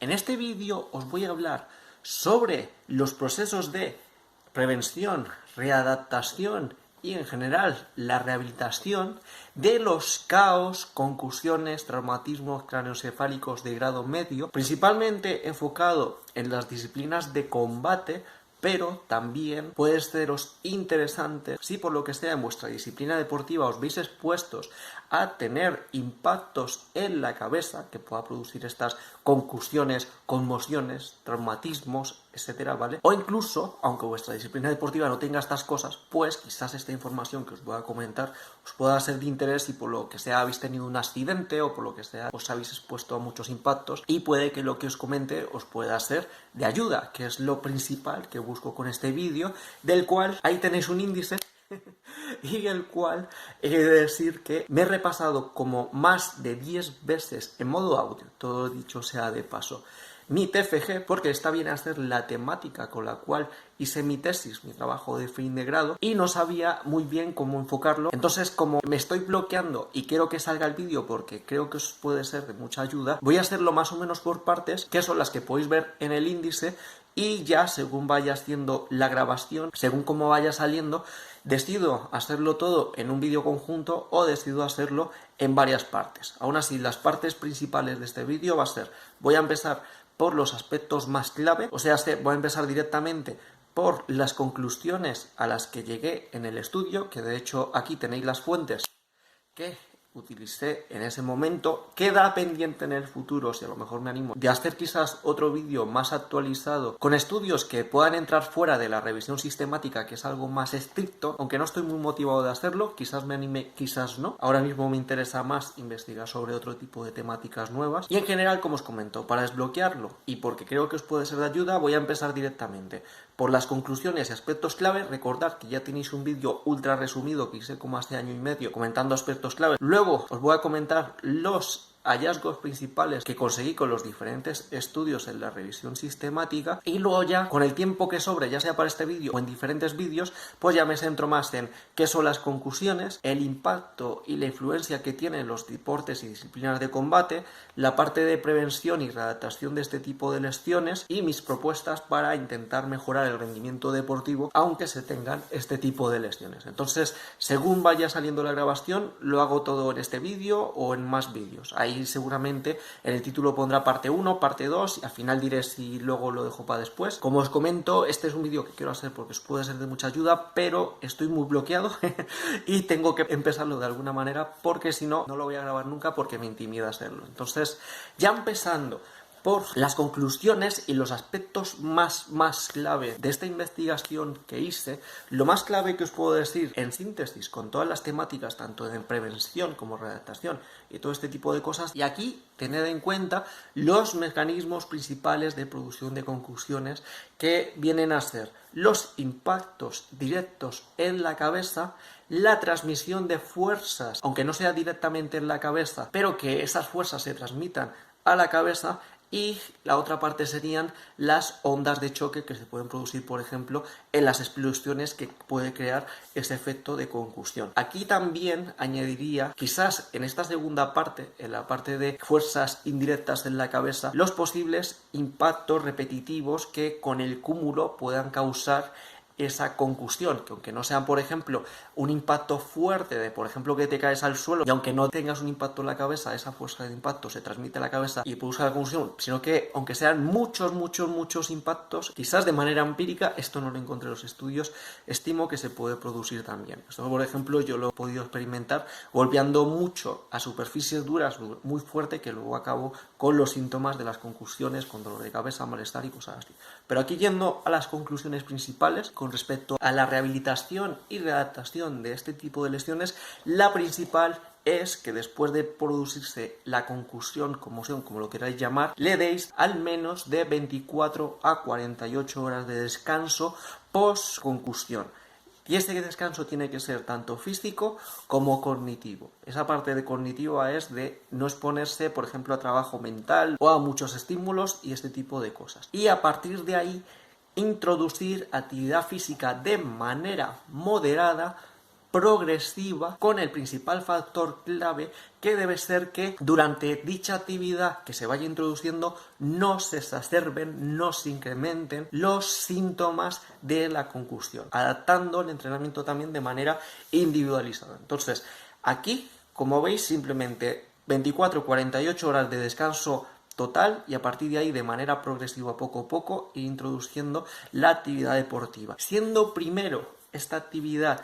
En este vídeo os voy a hablar sobre los procesos de prevención, readaptación y en general la rehabilitación de los caos, concusiones, traumatismos craneoencefálicos de grado medio, principalmente enfocado en las disciplinas de combate, pero también puede seros interesante si por lo que sea en vuestra disciplina deportiva os veis expuestos a tener impactos en la cabeza que pueda producir estas concusiones, conmociones, traumatismos, etcétera, ¿vale? O incluso, aunque vuestra disciplina deportiva no tenga estas cosas, pues quizás esta información que os voy a comentar os pueda ser de interés si por lo que sea habéis tenido un accidente o por lo que sea os habéis expuesto a muchos impactos y puede que lo que os comente os pueda ser de ayuda, que es lo principal que busco con este vídeo, del cual ahí tenéis un índice y el cual he de decir que me he repasado como más de 10 veces en modo audio, todo dicho sea de paso, mi TFG, porque esta viene a ser la temática con la cual hice mi tesis, mi trabajo de fin de grado, y no sabía muy bien cómo enfocarlo. Entonces, como me estoy bloqueando y quiero que salga el vídeo porque creo que os puede ser de mucha ayuda, voy a hacerlo más o menos por partes, que son las que podéis ver en el índice, y ya según vaya haciendo la grabación, según cómo vaya saliendo, decido hacerlo todo en un vídeo conjunto o decido hacerlo en varias partes. Aún así, las partes principales de este vídeo va a ser, voy a empezar por los aspectos más clave, o sea, voy a empezar directamente por las conclusiones a las que llegué en el estudio, que de hecho aquí tenéis las fuentes que utilicé en ese momento. Queda pendiente en el futuro, si a lo mejor me animo, de hacer quizás otro vídeo más actualizado con estudios que puedan entrar fuera de la revisión sistemática, que es algo más estricto, aunque no estoy muy motivado de hacerlo, quizás me anime, quizás no. Ahora mismo me interesa más investigar sobre otro tipo de temáticas nuevas y en general, como os comento, para desbloquearlo y porque creo que os puede ser de ayuda, voy a empezar directamente por las conclusiones y aspectos clave. Recordad que ya tenéis un vídeo ultra resumido que hice como hace año y medio comentando aspectos clave. Luego os voy a comentar los hallazgos principales que conseguí con los diferentes estudios en la revisión sistemática y luego ya con el tiempo que sobre, ya sea para este vídeo o en diferentes vídeos, pues ya me centro más en qué son las concusiones, el impacto y la influencia que tienen los deportes y disciplinas de combate, la parte de prevención y readaptación de este tipo de lesiones y mis propuestas para intentar mejorar el rendimiento deportivo aunque se tengan este tipo de lesiones. Entonces, según vaya saliendo la grabación, lo hago todo en este vídeo o en más vídeos. Ahí seguramente en el título pondrá parte 1, parte 2 y al final diré si luego lo dejo para después. Como os comento, este es un vídeo que quiero hacer porque os puede ser de mucha ayuda, pero estoy muy bloqueado y tengo que empezarlo de alguna manera porque si no, no lo voy a grabar nunca porque me intimida hacerlo. Entonces, ya empezando por las conclusiones y los aspectos más clave de esta investigación que hice, lo más clave que os puedo decir en síntesis con todas las temáticas, tanto de prevención como redactación y todo este tipo de cosas, y aquí tened en cuenta los mecanismos principales de producción de concusiones que vienen a ser los impactos directos en la cabeza, la transmisión de fuerzas, aunque no sea directamente en la cabeza, pero que esas fuerzas se transmitan a la cabeza. Y la otra parte serían las ondas de choque que se pueden producir, por ejemplo, en las explosiones que puede crear ese efecto de concusión. Aquí también añadiría, quizás en esta segunda parte, en la parte de fuerzas indirectas en la cabeza, los posibles impactos repetitivos que con el cúmulo puedan causar esa concusión, que aunque no sean, por ejemplo, un impacto fuerte de, por ejemplo, que te caes al suelo y aunque no tengas un impacto en la cabeza, esa fuerza de impacto se transmite a la cabeza y produce la concusión, sino que aunque sean muchos impactos, quizás de manera empírica, esto no lo encontré en los estudios, estimo que se puede producir también. Esto, por ejemplo, yo lo he podido experimentar golpeando mucho a superficies duras muy fuerte, que luego acabo con los síntomas de las concusiones, con dolor de cabeza, malestar y cosas así. Pero aquí, yendo a las conclusiones principales con respecto a la rehabilitación y readaptación de este tipo de lesiones, la principal es que después de producirse la concusión, conmoción, como lo queráis llamar, le deis al menos de 24 a 48 horas de descanso post-concusión. Y este descanso tiene que ser tanto físico como cognitivo. Esa parte de cognitiva es de no exponerse, por ejemplo, a trabajo mental o a muchos estímulos y este tipo de cosas. Y a partir de ahí, introducir actividad física de manera moderada progresiva, con el principal factor clave que debe ser que durante dicha actividad que se vaya introduciendo no se exacerben, no se incrementen los síntomas de la concusión, adaptando el entrenamiento también de manera individualizada. Entonces, aquí, como veis, simplemente 24-48 horas de descanso total y a partir de ahí de manera progresiva poco a poco ir introduciendo la actividad deportiva, siendo primero esta actividad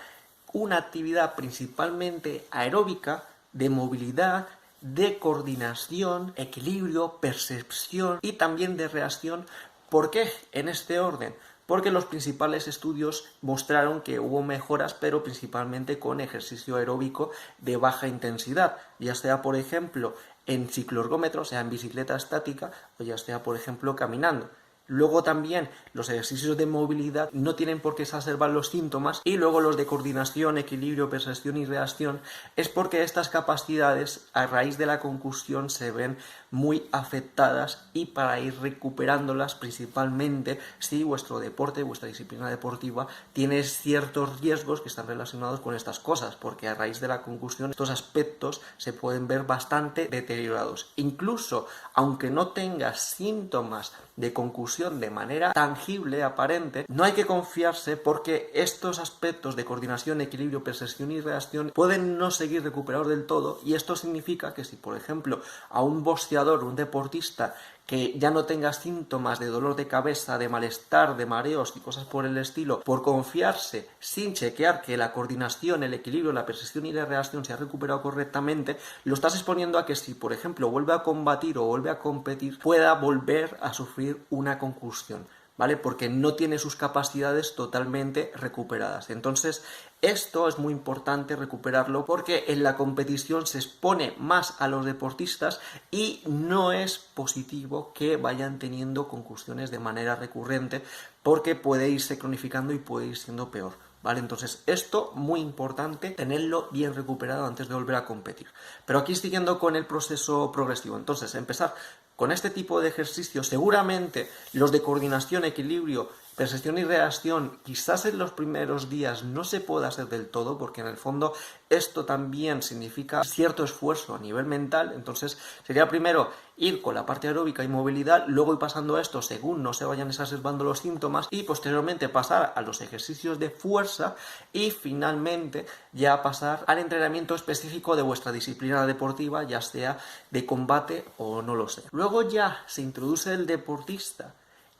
una actividad principalmente aeróbica, de movilidad, de coordinación, equilibrio, percepción y también de reacción. ¿Por qué en este orden? Porque los principales estudios mostraron que hubo mejoras, pero principalmente con ejercicio aeróbico de baja intensidad, ya sea por ejemplo en cicloergómetro, sea en bicicleta estática o ya sea por ejemplo caminando. Luego también los ejercicios de movilidad no tienen por qué exacerbar los síntomas y luego los de coordinación, equilibrio, percepción y reacción es porque estas capacidades a raíz de la concusión se ven muy afectadas y para ir recuperándolas principalmente si vuestro deporte, vuestra disciplina deportiva tiene ciertos riesgos que están relacionados con estas cosas porque a raíz de la concusión estos aspectos se pueden ver bastante deteriorados. Incluso aunque no tengas síntomas de concusión de manera tangible, aparente, no hay que confiarse porque estos aspectos de coordinación, equilibrio, percepción y reacción pueden no seguir recuperados del todo y esto significa que si, por ejemplo, a un boxeador, un deportista que ya no tenga síntomas de dolor de cabeza, de malestar, de mareos y cosas por el estilo, por confiarse sin chequear que la coordinación, el equilibrio, la percepción y la reacción se ha recuperado correctamente, lo estás exponiendo a que si, por ejemplo, vuelve a combatir o vuelve a competir, pueda volver a sufrir una concusión, ¿vale? Porque no tiene sus capacidades totalmente recuperadas. Entonces, esto es muy importante recuperarlo porque en la competición se expone más a los deportistas y no es positivo que vayan teniendo concusiones de manera recurrente porque puede irse cronificando y puede ir siendo peor, ¿vale? Entonces, esto muy importante, tenerlo bien recuperado antes de volver a competir. Pero aquí siguiendo con el proceso progresivo. Entonces, empezar con este tipo de ejercicios, seguramente los de coordinación, equilibrio, percepción y reacción, quizás en los primeros días no se pueda hacer del todo, porque en el fondo esto también significa cierto esfuerzo a nivel mental. Entonces sería primero ir con la parte aeróbica y movilidad, luego ir pasando a esto según no se vayan exacerbando los síntomas y posteriormente pasar a los ejercicios de fuerza y finalmente ya pasar al entrenamiento específico de vuestra disciplina deportiva, ya sea de combate o no lo sé. Luego ya se introduce el deportista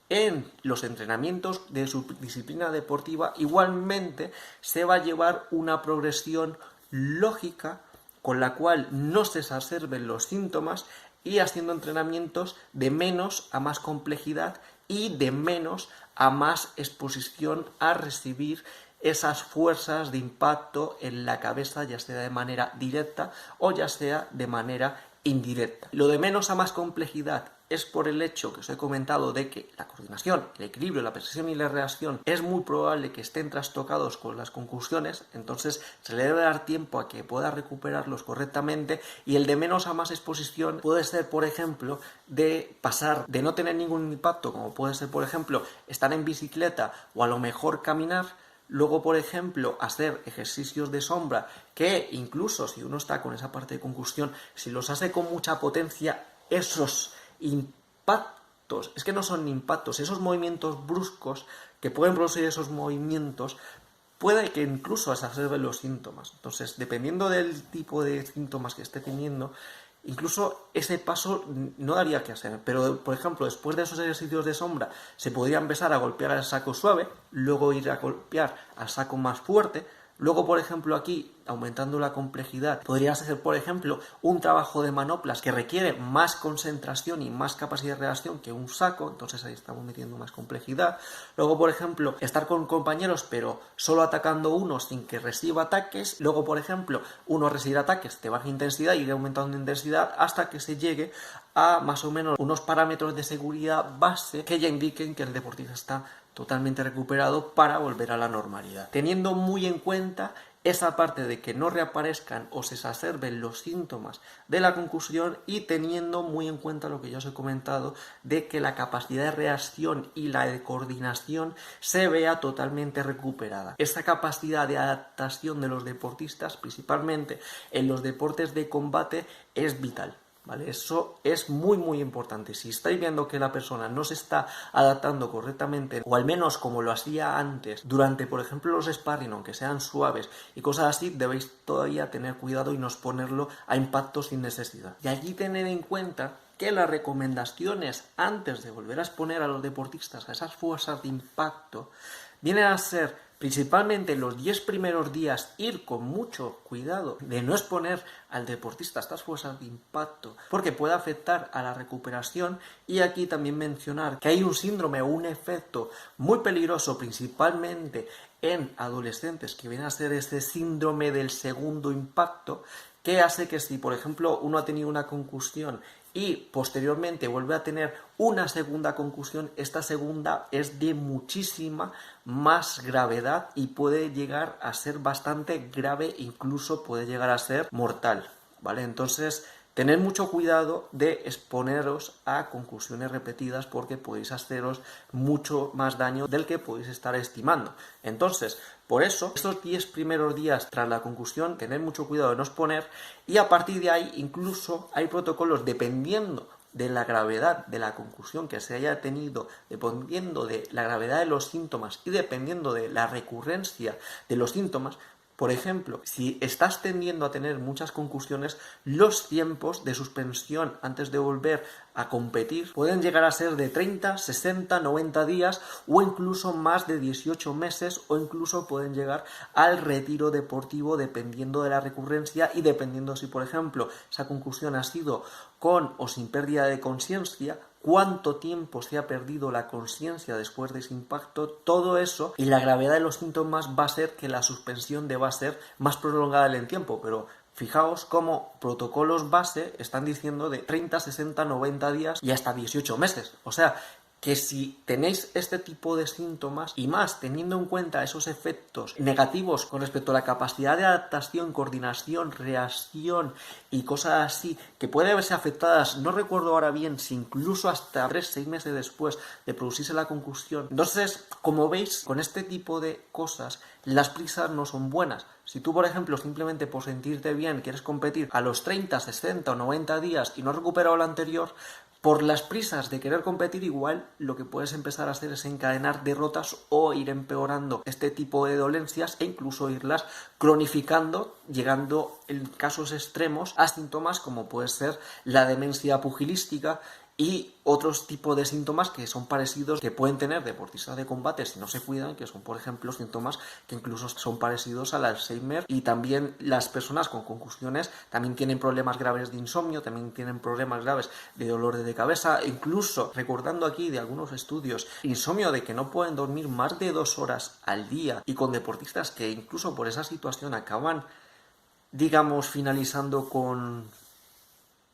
en los entrenamientos de su disciplina deportiva, igualmente se va a llevar una progresión lógica con la cual no se exacerben los síntomas y haciendo entrenamientos de menos a más complejidad y de menos a más exposición a recibir esas fuerzas de impacto en la cabeza, ya sea de manera directa o ya sea de manera indirecta. Lo de menos a más complejidad es por el hecho que os he comentado de que la coordinación, el equilibrio, la percepción y la reacción es muy probable que estén trastocados con las concusiones, entonces se le debe dar tiempo a que pueda recuperarlos correctamente y el de menos a más exposición puede ser, por ejemplo, de pasar de no tener ningún impacto, como puede ser, por ejemplo, estar en bicicleta o a lo mejor caminar. Luego, por ejemplo, hacer ejercicios de sombra que incluso si uno está con esa parte de concusión, si los hace con mucha potencia, esos impactos, es que no son impactos, esos movimientos bruscos que pueden producir esos movimientos, puede que incluso exacerben los síntomas. Entonces, dependiendo del tipo de síntomas que esté teniendo, incluso ese paso no daría que hacer. Pero, por ejemplo, después de esos ejercicios de sombra, se podría empezar a golpear al saco suave, luego ir a golpear al saco más fuerte. Luego, por ejemplo, aquí, aumentando la complejidad, podría ser, por ejemplo, un trabajo de manoplas que requiere más concentración y más capacidad de reacción que un saco, entonces ahí estamos metiendo más complejidad. Luego, por ejemplo, estar con compañeros, pero solo atacando uno sin que reciba ataques. Luego, por ejemplo, uno recibir ataques de baja intensidad y ir aumentando intensidad hasta que se llegue a más o menos unos parámetros de seguridad base que ya indiquen que el deportista está totalmente recuperado para volver a la normalidad. Teniendo muy en cuenta esa parte de que no reaparezcan o se exacerben los síntomas de la concusión y teniendo muy en cuenta lo que ya os he comentado de que la capacidad de reacción y la de coordinación se vea totalmente recuperada. Esta capacidad de adaptación de los deportistas, principalmente en los deportes de combate, es vital. ¿Vale? Eso es muy importante. Si estáis viendo que la persona no se está adaptando correctamente, o al menos como lo hacía antes, durante por ejemplo los sparring, aunque sean suaves y cosas así, debéis todavía tener cuidado y no exponerlo a impacto sin necesidad. Y allí tened en cuenta que las recomendaciones antes de volver a exponer a los deportistas a esas fuerzas de impacto vienen a ser principalmente los 10 primeros días ir con mucho cuidado de no exponer al deportista a estas fuerzas de impacto porque puede afectar a la recuperación. Y aquí también mencionar que hay un síndrome o un efecto muy peligroso principalmente en adolescentes que viene a ser ese síndrome del segundo impacto, que hace que si por ejemplo uno ha tenido una concusión y posteriormente vuelve a tener una segunda concusión, esta segunda es de muchísima más gravedad y puede llegar a ser bastante grave, incluso puede llegar a ser mortal, ¿vale? Entonces, tened mucho cuidado de exponeros a concusiones repetidas porque podéis haceros mucho más daño del que podéis estar estimando. Entonces, por eso, estos 10 primeros días tras la concusión, tened mucho cuidado de no exponer, y a partir de ahí incluso hay protocolos dependiendo de la gravedad de la concusión que se haya tenido, dependiendo de la gravedad de los síntomas y dependiendo de la recurrencia de los síntomas. Por ejemplo, si estás tendiendo a tener muchas concusiones, los tiempos de suspensión antes de volver a competir pueden llegar a ser de 30, 60, 90 días o incluso más de 18 meses, o incluso pueden llegar al retiro deportivo dependiendo de la recurrencia y dependiendo si, por ejemplo, esa concusión ha sido con o sin pérdida de conciencia, cuánto tiempo se ha perdido la conciencia después de ese impacto. Todo eso y la gravedad de los síntomas va a ser que la suspensión deba ser más prolongada en el tiempo, pero fijaos cómo protocolos base están diciendo de 30, 60, 90 días y hasta 18 meses. O sea, que si tenéis este tipo de síntomas y más teniendo en cuenta esos efectos negativos con respecto a la capacidad de adaptación, coordinación, reacción y cosas así que pueden verse afectadas, no recuerdo ahora bien si incluso hasta 3-6 meses después de producirse la concusión. Entonces, como veis, con este tipo de cosas las prisas no son buenas. Si tú, por ejemplo, simplemente por sentirte bien quieres competir a los 30, 60 o 90 días y no has recuperado lo anterior, por las prisas de querer competir, igual lo que puedes empezar a hacer es encadenar derrotas o ir empeorando este tipo de dolencias e incluso irlas cronificando, llegando en casos extremos a síntomas como puede ser la demencia pugilística y otros tipos de síntomas que son parecidos, que pueden tener deportistas de combate si no se cuidan, que son, por ejemplo, síntomas que incluso son parecidos al Alzheimer. Y también las personas con concusiones también tienen problemas graves de insomnio, también tienen problemas graves de dolor de cabeza, incluso recordando aquí de algunos estudios, insomnio de que no pueden dormir más de 2 horas al día, y con deportistas que incluso por esa situación acaban, digamos, finalizando con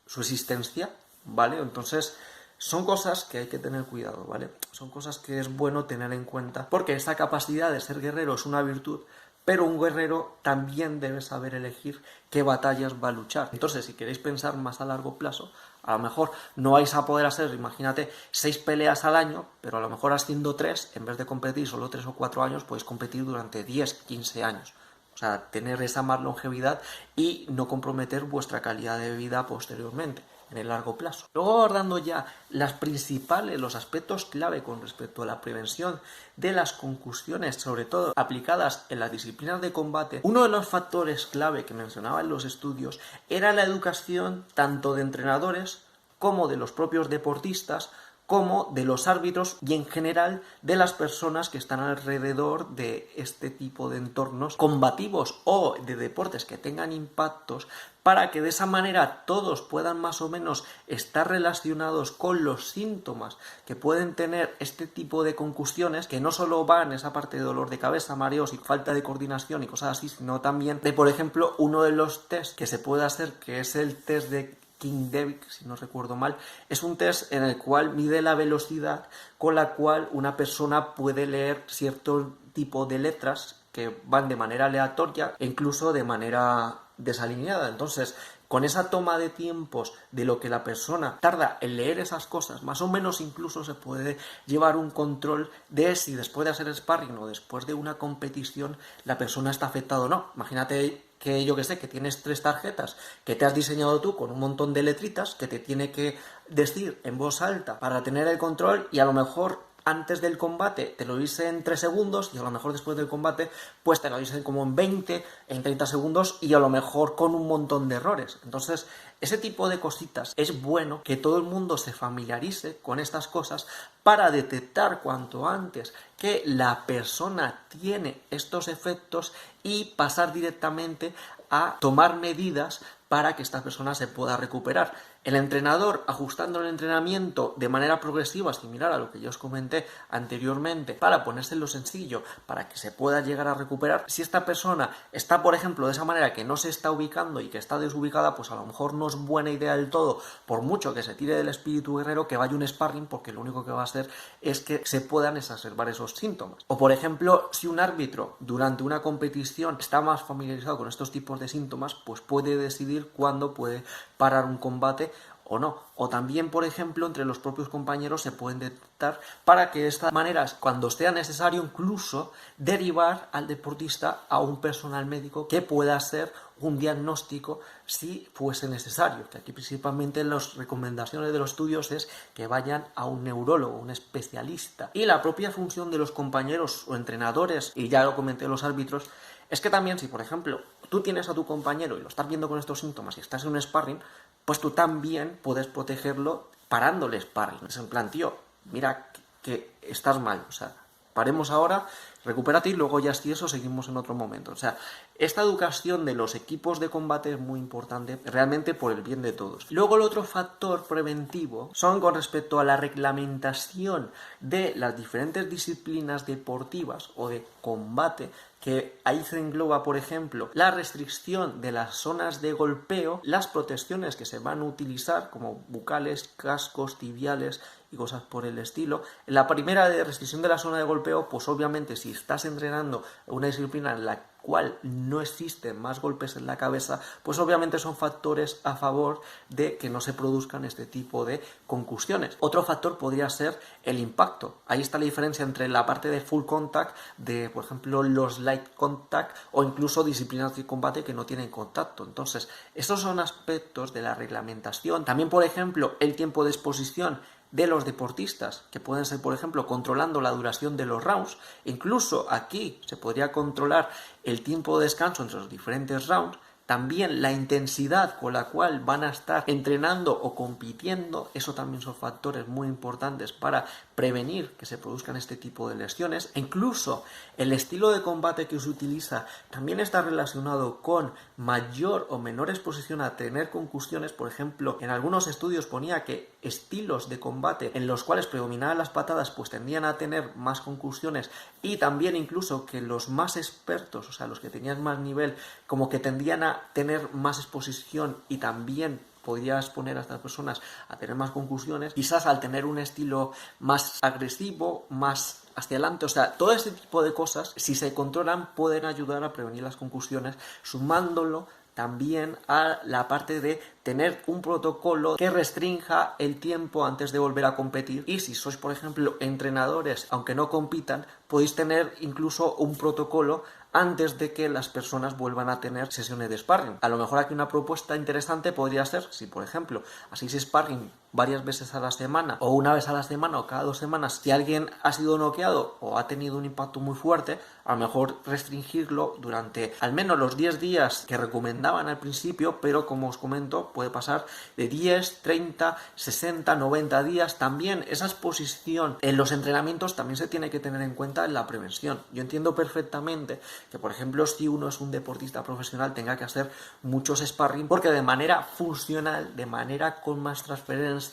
su existencia, ¿vale? Entonces, son cosas que hay que tener cuidado, ¿vale? Son cosas que es bueno tener en cuenta, porque esta capacidad de ser guerrero es una virtud, pero un guerrero también debe saber elegir qué batallas va a luchar. Entonces, si queréis pensar más a largo plazo, a lo mejor no vais a poder hacer, imagínate, 6 peleas al año, pero a lo mejor haciendo 3, en vez de competir solo 3 o 4 años, podéis competir durante 10, 15 años. O sea, tener esa más longevidad y no comprometer vuestra calidad de vida posteriormente, en el largo plazo. Luego, abordando ya los aspectos clave con respecto a la prevención de las concusiones, sobre todo aplicadas en las disciplinas de combate, uno de los factores clave que mencionaban los estudios era la educación tanto de entrenadores como de los propios deportistas, como de los árbitros y en general de las personas que están alrededor de este tipo de entornos combativos o de deportes que tengan impactos, para que de esa manera todos puedan más o menos estar relacionados con los síntomas que pueden tener este tipo de concusiones, que no solo van esa parte de dolor de cabeza, mareos y falta de coordinación y cosas así, sino también de, por ejemplo, uno de los test que se puede hacer, que es el test de King-Devick, si no recuerdo mal, es un test en el cual mide la velocidad con la cual una persona puede leer cierto tipo de letras que van de manera aleatoria e incluso de manera desalineada. Entonces, con esa toma de tiempos de lo que la persona tarda en leer esas cosas, más o menos incluso se puede llevar un control de si después de hacer sparring o después de una competición la persona está afectada o no. Imagínate que yo que sé, que tienes 3 tarjetas que te has diseñado tú con un montón de letritas que te tiene que decir en voz alta para tener el control, y a lo mejor antes del combate te lo dice en 3 segundos y a lo mejor después del combate pues te lo dicen como en 20, en 30 segundos y a lo mejor con un montón de errores. Entonces, ese tipo de cositas es bueno que todo el mundo se familiarice con estas cosas para detectar cuanto antes que la persona tiene estos efectos y pasar directamente a tomar medidas para que esta persona se pueda recuperar. El entrenador, ajustando el entrenamiento de manera progresiva, similar a lo que yo os comenté anteriormente, para ponérselo sencillo, para que se pueda llegar a recuperar. Si esta persona está, por ejemplo, de esa manera que no se está ubicando y que está desubicada, pues a lo mejor no es buena idea del todo, por mucho que se tire del espíritu guerrero, que vaya un sparring, porque lo único que va a hacer es que se puedan exacerbar esos síntomas. O, por ejemplo, si un árbitro durante una competición está más familiarizado con estos tipos de síntomas, pues puede decidir cuándo puede parar un combate o no. O también, por ejemplo, entre los propios compañeros se pueden detectar para que de esta manera, cuando sea necesario, incluso derivar al deportista a un personal médico que pueda hacer un diagnóstico si fuese necesario. Que aquí principalmente las recomendaciones de los estudios es que vayan a un neurólogo, un especialista. Y la propia función de los compañeros o entrenadores, y ya lo comenté los árbitros, es que también si, por ejemplo, tú tienes a tu compañero y lo estás viendo con estos síntomas y estás en un sparring, pues tú también puedes protegerlo parándole sparring. Es en plan, tío, mira que estás mal, o sea, paremos ahora, recupérate y luego ya si eso seguimos en otro momento. O sea, esta educación de los equipos de combate es muy importante realmente por el bien de todos. Luego el otro factor preventivo son con respecto a la reglamentación de las diferentes disciplinas deportivas o de combate, que ahí se engloba, por ejemplo, la restricción de las zonas de golpeo, las protecciones que se van a utilizar como bucales, cascos, tibiales y cosas por el estilo. La primera de restricción de la zona de golpeo, pues obviamente si estás entrenando una disciplina en la cual no existen más golpes en la cabeza, pues obviamente son factores a favor de que no se produzcan este tipo de concusiones. Otro factor podría ser el impacto. Ahí está la diferencia entre la parte de full contact, de por ejemplo los light contact o incluso disciplinas de combate que no tienen contacto. Entonces, esos son aspectos de la reglamentación. También, por ejemplo, el tiempo de exposición de los deportistas, que pueden ser, por ejemplo, controlando la duración de los rounds. Incluso aquí se podría controlar el tiempo de descanso entre los diferentes rounds. También la intensidad con la cual van a estar entrenando o compitiendo, eso también son factores muy importantes para prevenir que se produzcan este tipo de lesiones. E incluso el estilo de combate que se utiliza también está relacionado con mayor o menor exposición a tener concusiones. Por ejemplo, en algunos estudios ponía que estilos de combate en los cuales predominaban las patadas pues tendían a tener más concusiones, y también incluso que los más expertos, o sea, los que tenían más nivel, como que tendían a tener más exposición y también podría exponer a estas personas a tener más concusiones, quizás al tener un estilo más agresivo, más hacia adelante. O sea, todo este tipo de cosas, si se controlan, pueden ayudar a prevenir las concusiones, sumándolo también a la parte de tener un protocolo que restrinja el tiempo antes de volver a competir. Y si sois, por ejemplo, entrenadores, aunque no compitan, podéis tener incluso un protocolo antes de que las personas vuelvan a tener sesiones de sparring. A lo mejor aquí una propuesta interesante podría ser, si por ejemplo hacéis sparring varias veces a la semana, o una vez a la semana, o cada 2 semanas, si alguien ha sido noqueado o ha tenido un impacto muy fuerte, a lo mejor restringirlo durante al menos los 10 días que recomendaban al principio, pero como os comento, puede pasar de 10, 30, 60, 90 días. También esa exposición en los entrenamientos también se tiene que tener en cuenta en la prevención. Yo entiendo perfectamente que, por ejemplo, si uno es un deportista profesional, tenga que hacer muchos sparring, porque de manera funcional, de manera con más transferencia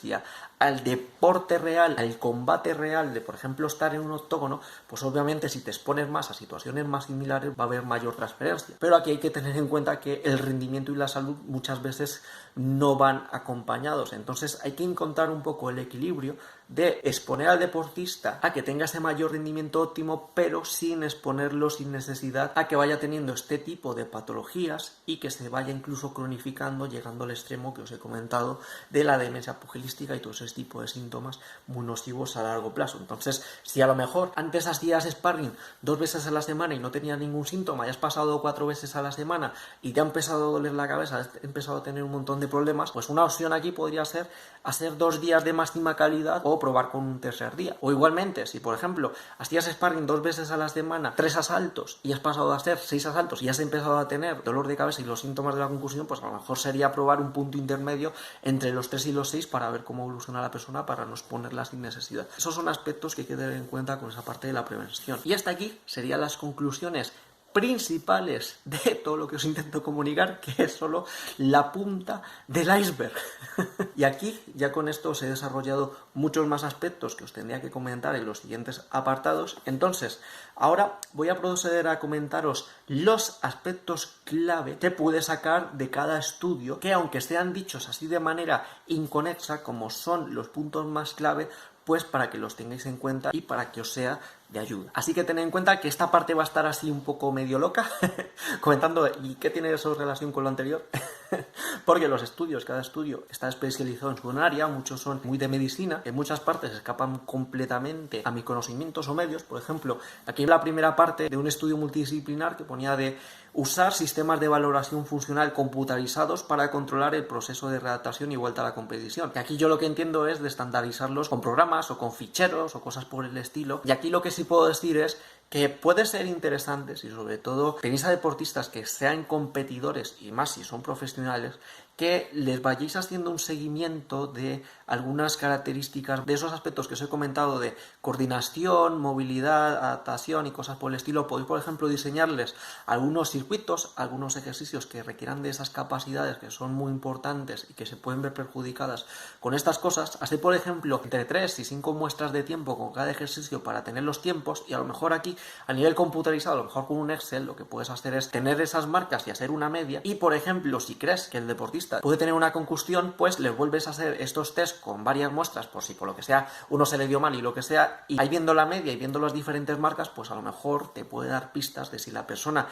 al deporte real, al combate real de, por ejemplo, estar en un octógono, pues obviamente si te expones más a situaciones más similares va a haber mayor transferencia. Pero aquí hay que tener en cuenta que el rendimiento y la salud muchas veces no van acompañados. Entonces hay que encontrar un poco el equilibrio de exponer al deportista a que tenga ese mayor rendimiento óptimo, pero sin exponerlo sin necesidad a que vaya teniendo este tipo de patologías y que se vaya incluso cronificando, llegando al extremo que os he comentado de la demencia pugilística y todo ese tipo de síntomas muy nocivos a largo plazo. Entonces, si a lo mejor antes hacías sparring 2 veces a la semana y no tenías ningún síntoma, y has pasado 4 veces a la semana y te ha empezado a doler la cabeza, has empezado a tener un montón de problemas, pues una opción aquí podría ser hacer 2 días de máxima calidad o probar con un tercer día. O igualmente, si por ejemplo hacías sparring 2 veces a la semana, 3 asaltos y has pasado a hacer 6 asaltos y has empezado a tener dolor de cabeza y los síntomas de la concusión, pues a lo mejor sería probar un punto intermedio entre los 3 y los 6 para ver cómo evoluciona la persona, para no exponerla sin necesidad. Esos son aspectos que hay que tener en cuenta con esa parte de la prevención. Y hasta aquí serían las conclusiones principales de todo lo que os intento comunicar, que es solo la punta del iceberg. Y aquí, ya con esto os he desarrollado muchos más aspectos que os tendría que comentar en los siguientes apartados. Entonces, ahora voy a proceder a comentaros los aspectos clave que pude sacar de cada estudio, que aunque sean dichos así de manera inconexa, como son los puntos más clave, pues para que los tengáis en cuenta y para que os sea de ayuda. Así que tened en cuenta que esta parte va a estar así un poco medio loca, comentando ¿y qué tiene eso relación con lo anterior? Porque los estudios, cada estudio está especializado en su área, muchos son muy de medicina, en muchas partes escapan completamente a mis conocimientos o medios. Por ejemplo, aquí la primera parte de un estudio multidisciplinar que ponía de usar sistemas de valoración funcional computarizados para controlar el proceso de readaptación y vuelta a la competición. Y aquí yo lo que entiendo es de estandarizarlos con programas o con ficheros o cosas por el estilo. Y aquí lo que sí puedo decir es que puede ser interesante si sobre todo tenéis a deportistas que sean competidores y más si son profesionales, que les vayáis haciendo un seguimiento de algunas características de esos aspectos que os he comentado de coordinación, movilidad, adaptación y cosas por el estilo. Podéis, por ejemplo, diseñarles algunos circuitos, algunos ejercicios que requieran de esas capacidades que son muy importantes y que se pueden ver perjudicadas con estas cosas. Hacer, por ejemplo, entre 3 y 5 muestras de tiempo con cada ejercicio para tener los tiempos, y a lo mejor aquí a nivel computarizado, a lo mejor con un Excel, lo que puedes hacer es tener esas marcas y hacer una media. Y, por ejemplo, si crees que el deportista puede tener una concusión, pues le vuelves a hacer estos test con varias muestras, por si por lo que sea uno se le dio mal y lo que sea, y ahí viendo la media y viendo las diferentes marcas, pues a lo mejor te puede dar pistas de si la persona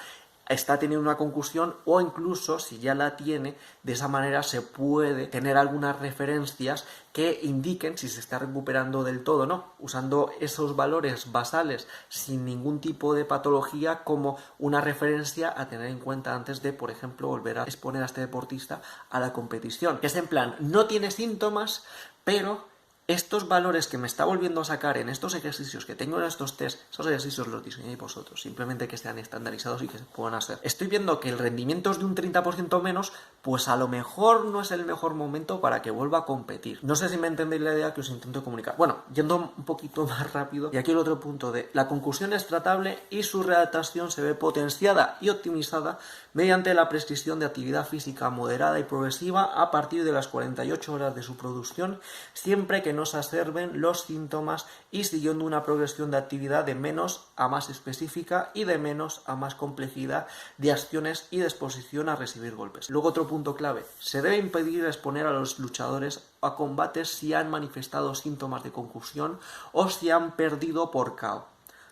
está teniendo una concusión o incluso si ya la tiene, de esa manera se puede tener algunas referencias que indiquen si se está recuperando del todo o no, usando esos valores basales sin ningún tipo de patología como una referencia a tener en cuenta antes de, por ejemplo, volver a exponer a este deportista a la competición. Que es en plan, no tiene síntomas, pero estos valores que me está volviendo a sacar en estos ejercicios que tengo en estos test, esos ejercicios los diseñáis vosotros, simplemente que sean estandarizados y que se puedan hacer. Estoy viendo que el rendimiento es de un 30% menos, pues a lo mejor no es el mejor momento para que vuelva a competir. No sé si me entendéis la idea que os intento comunicar. Bueno, yendo un poquito más rápido, y aquí el otro punto de la concusión es tratable y su readaptación se ve potenciada y optimizada mediante la prescripción de actividad física moderada y progresiva a partir de las 48 horas de su producción, siempre que no se exacerben los síntomas y siguiendo una progresión de actividad de menos a más específica y de menos a más complejidad de acciones y de exposición a recibir golpes. Luego otro punto clave, se debe impedir exponer a los luchadores a combates si han manifestado síntomas de concusión o si han perdido por KO,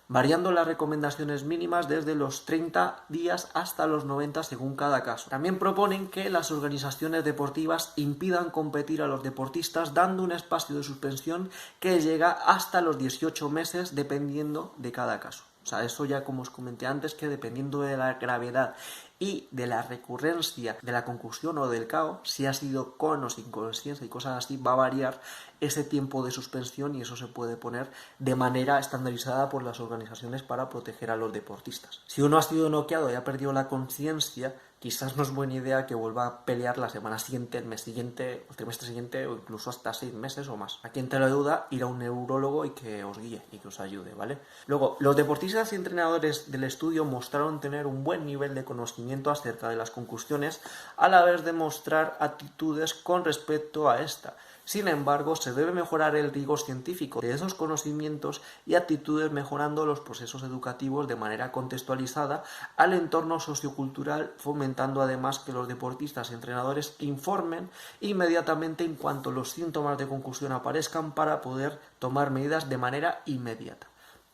variando las recomendaciones mínimas desde los 30 días hasta los 90 según cada caso. También proponen que las organizaciones deportivas impidan competir a los deportistas dando un espacio de suspensión que llega hasta los 18 meses dependiendo de cada caso. O sea, eso ya como os comenté antes, que dependiendo de la gravedad y de la recurrencia de la concusión o del KO, si ha sido con o sin conciencia y cosas así, va a variar ese tiempo de suspensión y eso se puede poner de manera estandarizada por las organizaciones para proteger a los deportistas. Si uno ha sido noqueado y ha perdido la conciencia, quizás no es buena idea que vuelva a pelear la semana siguiente, el mes siguiente, el trimestre siguiente o incluso hasta 6 meses o más. Aquí entre la duda, ir a un neurólogo y que os guíe y que os ayude, ¿vale? Luego, los deportistas y entrenadores del estudio mostraron tener un buen nivel de conocimiento acerca de las concusiones a la vez de mostrar actitudes con respecto a esta, Sin embargo, se debe mejorar el rigor científico de esos conocimientos y actitudes mejorando los procesos educativos de manera contextualizada al entorno sociocultural, fomentando además que los deportistas y entrenadores informen inmediatamente en cuanto los síntomas de concusión aparezcan para poder tomar medidas de manera inmediata.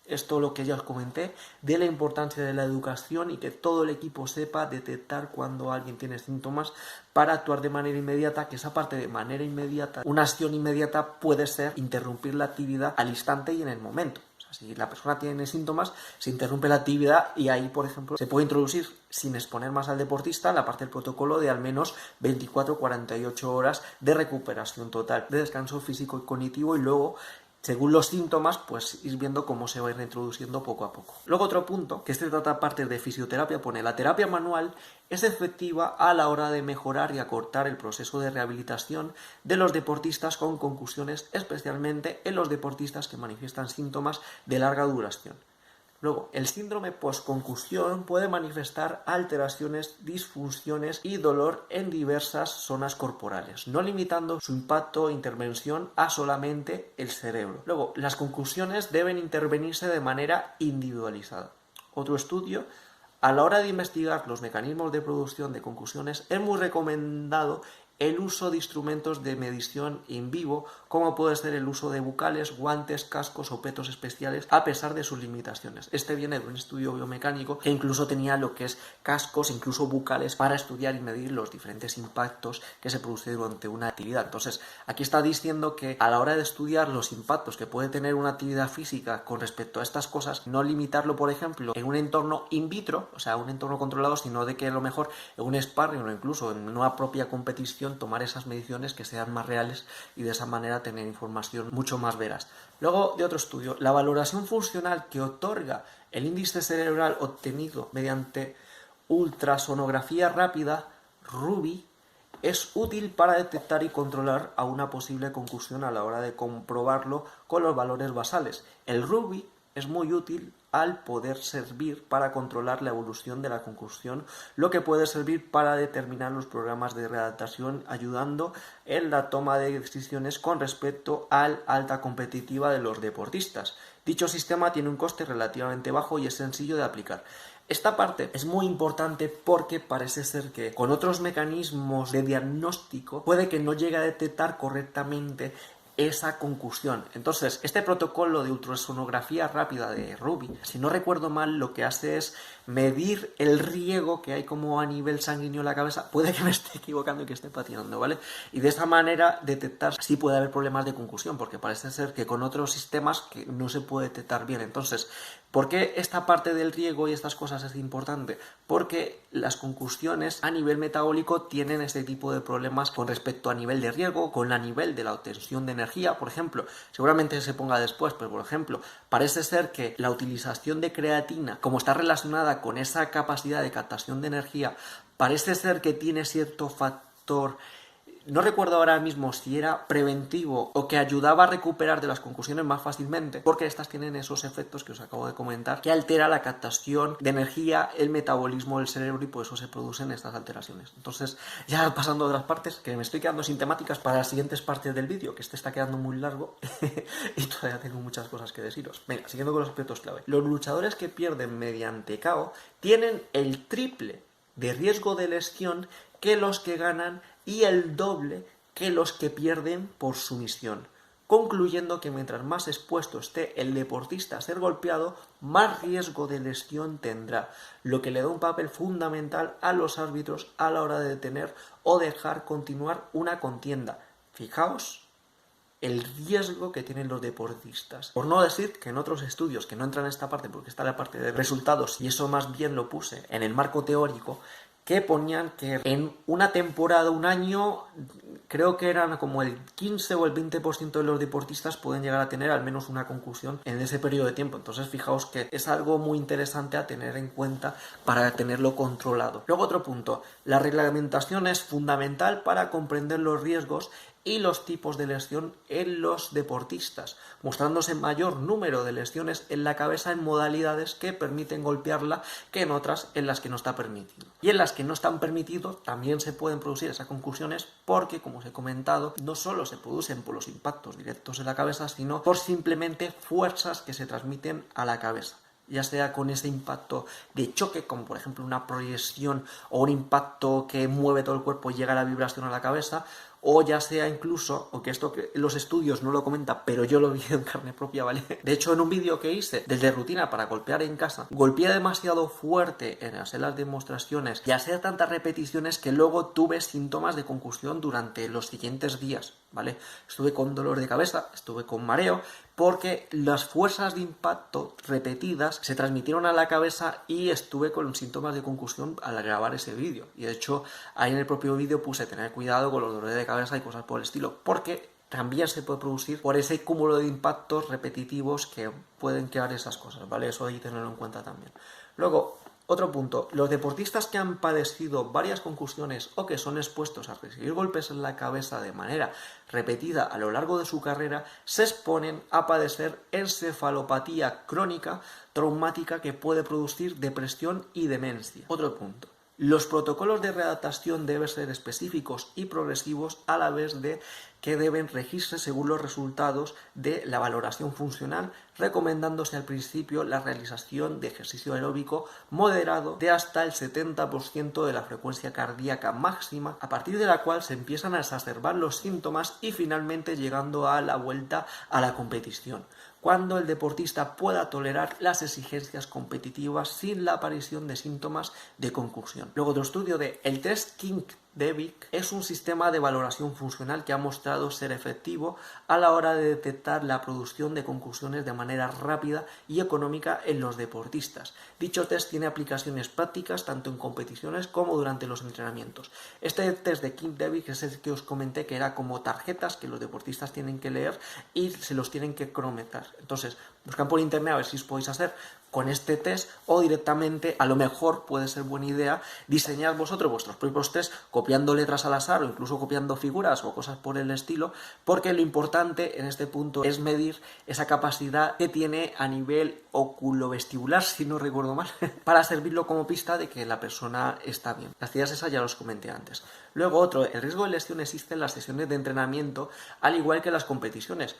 Esto lo que ya os comenté de la importancia de la educación y que todo el equipo sepa detectar cuando alguien tiene síntomas para actuar de manera inmediata, que esa parte de manera inmediata, una acción inmediata puede ser interrumpir la actividad al instante y en el momento. O sea, si la persona tiene síntomas, se interrumpe la actividad y ahí, por ejemplo, se puede introducir, sin exponer más al deportista, la parte del protocolo de al menos 24-48 horas de recuperación total, de descanso físico y cognitivo y luego, según los síntomas, pues ir viendo cómo se va a ir reintroduciendo poco a poco. Luego otro punto, que este trata parte de fisioterapia, pone la terapia manual es efectiva a la hora de mejorar y acortar el proceso de rehabilitación de los deportistas con concusiones, especialmente en los deportistas que manifiestan síntomas de larga duración. Luego, el síndrome postconcusión puede manifestar alteraciones, disfunciones y dolor en diversas zonas corporales, no limitando su impacto e intervención a solamente el cerebro. Luego, las concusiones deben intervenirse de manera individualizada. Otro estudio, a la hora de investigar los mecanismos de producción de concusiones, es muy recomendado el uso de instrumentos de medición in vivo, como puede ser el uso de bucales, guantes, cascos o petos especiales, a pesar de sus limitaciones. Este viene de un estudio biomecánico que incluso tenía lo que es cascos, incluso bucales, para estudiar y medir los diferentes impactos que se producen durante una actividad. Entonces, aquí está diciendo que a la hora de estudiar los impactos que puede tener una actividad física con respecto a estas cosas, no limitarlo, por ejemplo, en un entorno in vitro, o sea, un entorno controlado, sino de que a lo mejor en un sparring o incluso en una propia competición tomar esas mediciones que sean más reales y de esa manera tener información mucho más veraz. Luego, de otro estudio, la valoración funcional que otorga el índice cerebral obtenido mediante ultrasonografía rápida, RUBY, es útil para detectar y controlar a una posible concusión a la hora de comprobarlo con los valores basales. El RUBY es muy útil al poder servir para controlar la evolución de la concusión, lo que puede servir para determinar los programas de readaptación, ayudando en la toma de decisiones con respecto al alta competitiva de los deportistas. Dicho sistema tiene un coste relativamente bajo y es sencillo de aplicar. Esta parte es muy importante porque parece ser que con otros mecanismos de diagnóstico puede que no llegue a detectar correctamente esa concusión. Entonces, este protocolo de ultrasonografía rápida de RUBY, si no recuerdo mal, lo que hace es medir el riego que hay como a nivel sanguíneo en la cabeza. Puede que me esté equivocando y que esté patinando, ¿vale? Y de esa manera detectar si puede haber problemas de concusión, porque parece ser que con otros sistemas que no se puede detectar bien. Entonces, ¿por qué esta parte del riego y estas cosas es importante? Porque las concusiones a nivel metabólico tienen este tipo de problemas con respecto a nivel de riego, con la nivel de la obtención de energía, por ejemplo. Seguramente se ponga después, pero por ejemplo, parece ser que la utilización de creatina, como está relacionada con esa capacidad de captación de energía, parece ser que tiene cierto factor. No recuerdo ahora mismo si era preventivo o que ayudaba a recuperar de las concusiones más fácilmente, porque estas tienen esos efectos que os acabo de comentar, que altera la captación de energía, el metabolismo del cerebro y por eso se producen estas alteraciones. Entonces, ya pasando a otras partes, que me estoy quedando sin temáticas para las siguientes partes del vídeo, que este está quedando muy largo y todavía tengo muchas cosas que deciros. Venga, siguiendo con los aspectos clave. Los luchadores que pierden mediante KO tienen el triple de riesgo de lesión que los que ganan y el doble que los que pierden por sumisión, concluyendo que mientras más expuesto esté el deportista a ser golpeado, más riesgo de lesión tendrá, lo que le da un papel fundamental a los árbitros a la hora de detener o dejar continuar una contienda. Fijaos el riesgo que tienen los deportistas. Por no decir que en otros estudios, que no entran en esta parte porque está la parte de resultados, y eso más bien lo puse en el marco teórico, que ponían que en una temporada, un año, creo que eran como el 15 o el 20% de los deportistas pueden llegar a tener al menos una concusión en ese periodo de tiempo. Entonces, fijaos que es algo muy interesante a tener en cuenta para tenerlo controlado. Luego otro punto, la reglamentación es fundamental para comprender los riesgos y los tipos de lesión en los deportistas, mostrándose mayor número de lesiones en la cabeza en modalidades que permiten golpearla que en otras en las que no está permitido. Y en las que no están permitidos también se pueden producir esas conclusiones porque, como os he comentado, no solo se producen por los impactos directos en la cabeza, sino por simplemente fuerzas que se transmiten a la cabeza, ya sea con ese impacto de choque, como por ejemplo una proyección o un impacto que mueve todo el cuerpo y llega la vibración a la cabeza, o ya sea incluso, aunque esto que los estudios no lo comentan, pero yo lo vi en carne propia, ¿vale? De hecho, en un vídeo que hice desde rutina para golpear en casa, golpeé demasiado fuerte en hacer las demostraciones y hacer tantas repeticiones que luego tuve síntomas de concusión durante los siguientes días, ¿vale? Estuve con dolor de cabeza, estuve con mareo, porque las fuerzas de impacto repetidas se transmitieron a la cabeza y estuve con síntomas de concusión al grabar ese vídeo. Y de hecho, ahí en el propio vídeo puse tener cuidado con los dolores de cabeza y cosas por el estilo, porque también se puede producir por ese cúmulo de impactos repetitivos que pueden crear esas cosas, ¿vale? Eso hay que tenerlo en cuenta también. Luego, otro punto, los deportistas que han padecido varias concusiones o que son expuestos a recibir golpes en la cabeza de manera repetida a lo largo de su carrera se exponen a padecer encefalopatía crónica traumática que puede producir depresión y demencia. Otro punto. Los protocolos de readaptación deben ser específicos y progresivos a la vez de que deben regirse según los resultados de la valoración funcional, recomendándose al principio la realización de ejercicio aeróbico moderado de hasta el 70% de la frecuencia cardíaca máxima, a partir de la cual se empiezan a exacerbar los síntomas y finalmente llegando a la vuelta a la competición, cuando el deportista pueda tolerar las exigencias competitivas sin la aparición de síntomas de concursión. Luego, otro estudio de el test King's-Devick es un sistema de valoración funcional que ha mostrado ser efectivo a la hora de detectar la producción de concursiones de manera rápida y económica en los deportistas. Dicho test tiene aplicaciones prácticas tanto en competiciones como durante los entrenamientos. Este test de King's-Devick es el que os comenté que era como tarjetas que los deportistas tienen que leer y se los tienen que cronometrar. Entonces, buscan por internet a ver si os podéis hacer con este test o directamente, a lo mejor puede ser buena idea diseñar vosotros vuestros propios test copiando letras al azar o incluso copiando figuras o cosas por el estilo, porque lo importante en este punto es medir esa capacidad que tiene a nivel oculovestibular, si no recuerdo mal, para servirlo como pista de que la persona está bien. Las ideas esas ya los comenté antes. Luego otro, el riesgo de lesión existe en las sesiones de entrenamiento, al igual que en las competiciones,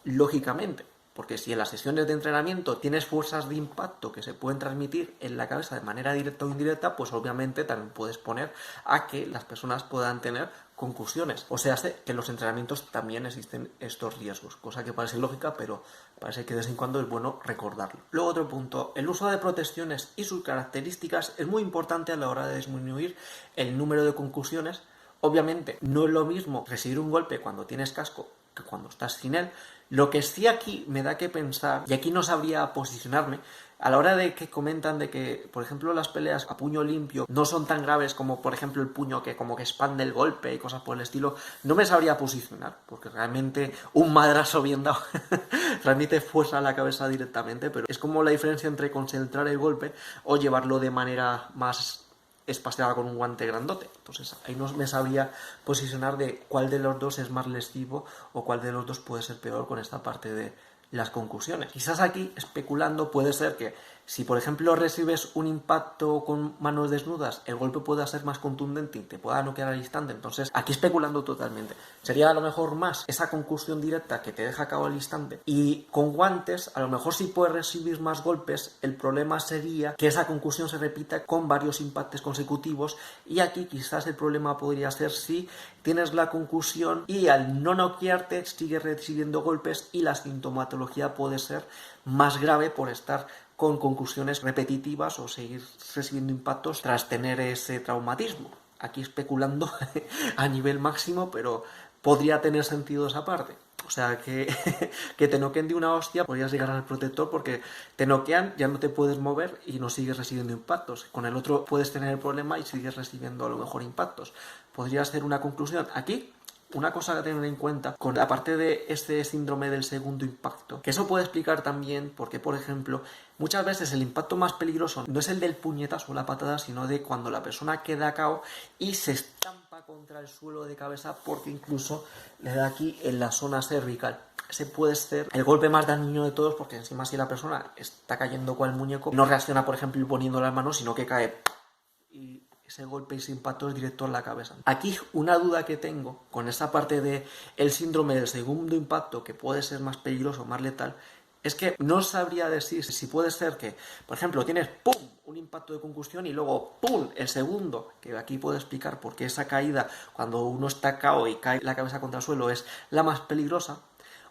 lógicamente. Porque si en las sesiones de entrenamiento tienes fuerzas de impacto que se pueden transmitir en la cabeza de manera directa o indirecta, pues obviamente también puedes poner a que las personas puedan tener concursiones. O sea, que en los entrenamientos también existen estos riesgos, cosa que parece lógica, pero parece que de vez en cuando es bueno recordarlo. Luego otro punto, el uso de protecciones y sus características es muy importante a la hora de disminuir el número de concursiones. Obviamente no es lo mismo recibir un golpe cuando tienes casco que cuando estás sin él. Lo que sí aquí me da que pensar, y aquí no sabría posicionarme, a la hora de que comentan de que, por ejemplo, las peleas a puño limpio no son tan graves como, por ejemplo, el puño que como que expande el golpe y cosas por el estilo, no me sabría posicionar, porque realmente un madrazo bien dado transmite fuerza a la cabeza directamente, pero es como la diferencia entre concentrar el golpe o llevarlo de manera más espaciada con un guante grandote. Entonces ahí no me sabría posicionar de cuál de los dos es más lesivo o cuál de los dos puede ser peor con esta parte de las concursiones. Quizás aquí, especulando, puede ser que si por ejemplo recibes un impacto con manos desnudas, el golpe pueda ser más contundente y te pueda noquear al instante. Entonces, aquí especulando totalmente, sería a lo mejor más esa concursión directa que te deja a cabo al instante. Y con guantes, a lo mejor si puedes recibir más golpes, el problema sería que esa concursión se repita con varios impactos consecutivos. Y aquí quizás el problema podría ser si tienes la concursión y al no noquearte sigues recibiendo golpes y la sintomatología puede ser más grave por estar con concursiones repetitivas o seguir recibiendo impactos tras tener ese traumatismo. Aquí especulando a nivel máximo, pero podría tener sentido esa parte. O sea, que te noqueen de una hostia, podrías llegar al protector porque te noquean, ya no te puedes mover y no sigues recibiendo impactos. Con el otro puedes tener el problema y sigues recibiendo a lo mejor impactos. Podría ser una conclusión. Aquí, una cosa a tener en cuenta con la parte de este síndrome del segundo impacto, que eso puede explicar también porque, por ejemplo, muchas veces el impacto más peligroso no es el del puñetazo o la patada, sino de cuando la persona queda a cao y se estampa pega contra el suelo de cabeza porque incluso le da aquí en la zona cervical. Ese puede ser el golpe más dañino de todos, porque encima si la persona está cayendo cual muñeco, no reacciona, por ejemplo, poniendo las manos, sino que cae y ese golpe y ese impacto es directo en la cabeza. Aquí una duda que tengo con esa parte de el síndrome del segundo impacto, que puede ser más peligroso, más letal, es que no sabría decir si puede ser que, por ejemplo, tienes ¡pum! Un impacto de concusión y luego ¡pum! El segundo, que aquí puedo explicar por qué esa caída, cuando uno está cao y cae la cabeza contra el suelo, es la más peligrosa,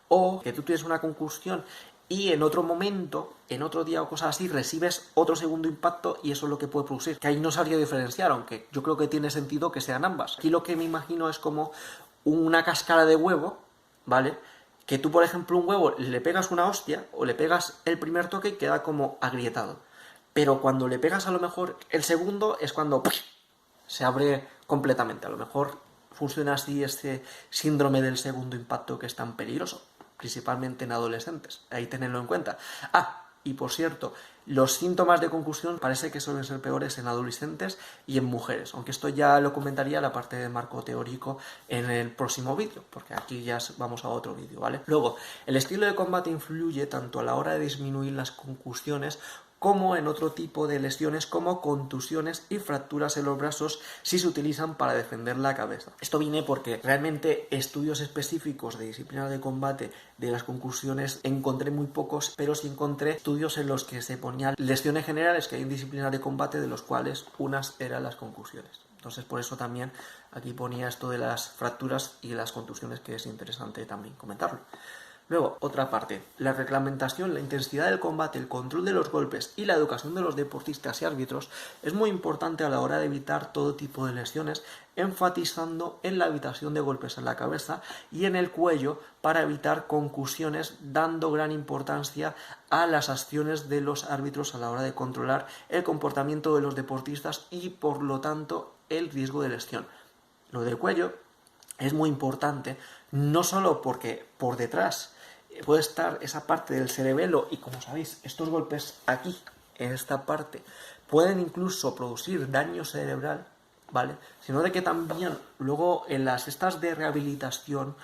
o que tú tienes una concusión y en otro momento, en otro día o cosas así, recibes otro segundo impacto y eso es lo que puede producir. Que ahí no sabría diferenciar, aunque yo creo que tiene sentido que sean ambas. Aquí lo que me imagino es como una cáscara de huevo, ¿vale? Que tú, por ejemplo, un huevo le pegas una hostia o le pegas el primer toque y queda como agrietado. Pero cuando le pegas a lo mejor el segundo es cuando se abre completamente. A lo mejor funciona así este síndrome del segundo impacto que es tan peligroso, principalmente en adolescentes. Ahí tenedlo en cuenta. Y por cierto, los síntomas de concusión parece que suelen ser peores en adolescentes y en mujeres, aunque esto ya lo comentaría la parte de marco teórico en el próximo vídeo, porque aquí ya vamos a otro vídeo, ¿vale? Luego, el estilo de combate influye tanto a la hora de disminuir las concusiones como en otro tipo de lesiones como contusiones y fracturas en los brazos si se utilizan para defender la cabeza. Esto viene porque realmente estudios específicos de disciplinas de combate de las concusiones encontré muy pocos, pero sí encontré estudios en los que se ponían lesiones generales que hay en disciplinas de combate, de los cuales unas eran las concusiones. Entonces por eso también aquí ponía esto de las fracturas y las contusiones, que es interesante también comentarlo. Luego, otra parte, la reglamentación, la intensidad del combate, el control de los golpes y la educación de los deportistas y árbitros es muy importante a la hora de evitar todo tipo de lesiones, enfatizando en la evitación de golpes en la cabeza y en el cuello para evitar concusiones, dando gran importancia a las acciones de los árbitros a la hora de controlar el comportamiento de los deportistas y, por lo tanto, el riesgo de lesión. Lo del cuello es muy importante, no solo porque por detrás puede estar esa parte del cerebelo y, como sabéis, estos golpes aquí, en esta parte, pueden incluso producir daño cerebral, ¿vale? Sino de que también luego en las estas de rehabilitación,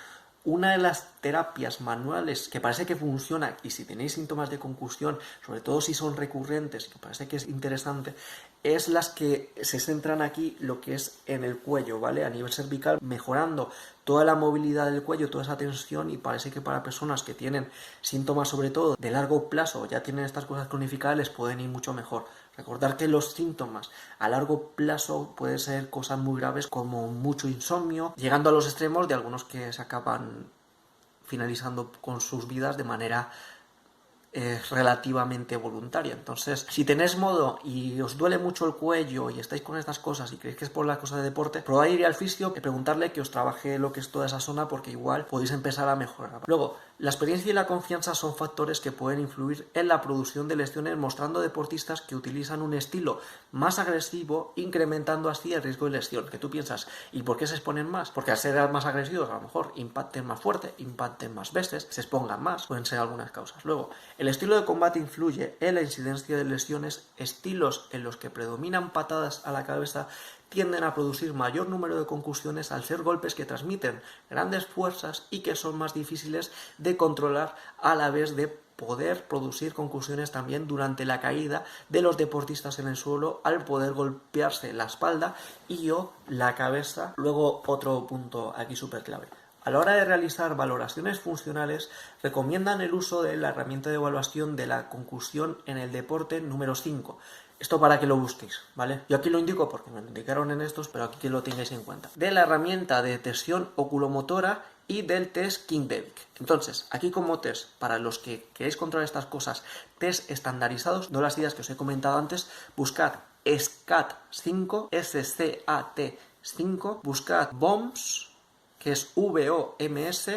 una de las terapias manuales que parece que funciona, y si tenéis síntomas de concusión, sobre todo si son recurrentes, que parece que es interesante, es las que se centran aquí, lo que es en el cuello, ¿vale? A nivel cervical, mejorando toda la movilidad del cuello, toda esa tensión, y parece que para personas que tienen síntomas sobre todo de largo plazo, ya tienen estas cosas cronificadas, les pueden ir mucho mejor. Recordar que los síntomas a largo plazo pueden ser cosas muy graves como mucho insomnio, llegando a los extremos de algunos que se acaban finalizando con sus vidas de manera relativamente voluntaria. Entonces, si tenéis modo y os duele mucho el cuello y estáis con estas cosas y creéis que es por las cosas de deporte, probad ir al fisio y preguntarle que os trabaje lo que es toda esa zona, porque igual podéis empezar a mejorar. Luego, la experiencia y la confianza son factores que pueden influir en la producción de lesiones, mostrando deportistas que utilizan un estilo más agresivo, incrementando así el riesgo de lesión. Que tú piensas, ¿y por qué se exponen más? Porque al ser más agresivos, a lo mejor impacten más fuerte, impacten más veces, se expongan más, pueden ser algunas causas. Luego, el estilo de combate influye en la incidencia de lesiones. Estilos en los que predominan patadas a la cabeza tienden a producir mayor número de concusiones al ser golpes que transmiten grandes fuerzas y que son más difíciles de controlar, a la vez de poder producir concusiones también durante la caída de los deportistas en el suelo al poder golpearse la espalda y o la cabeza. Luego, otro punto aquí súper clave. A la hora de realizar valoraciones funcionales, recomiendan el uso de la herramienta de evaluación de la concusión en el deporte número 5. Esto para que lo busquéis, ¿vale? Yo aquí lo indico porque me lo indicaron en estos, pero aquí que lo tengáis en cuenta. De la herramienta de detección oculomotora y del test King-Devick. Entonces, aquí como test, para los que queréis controlar estas cosas, test estandarizados, no las ideas que os he comentado antes, buscad SCAT5, SCAT5, buscad VOMS, que es VOMS,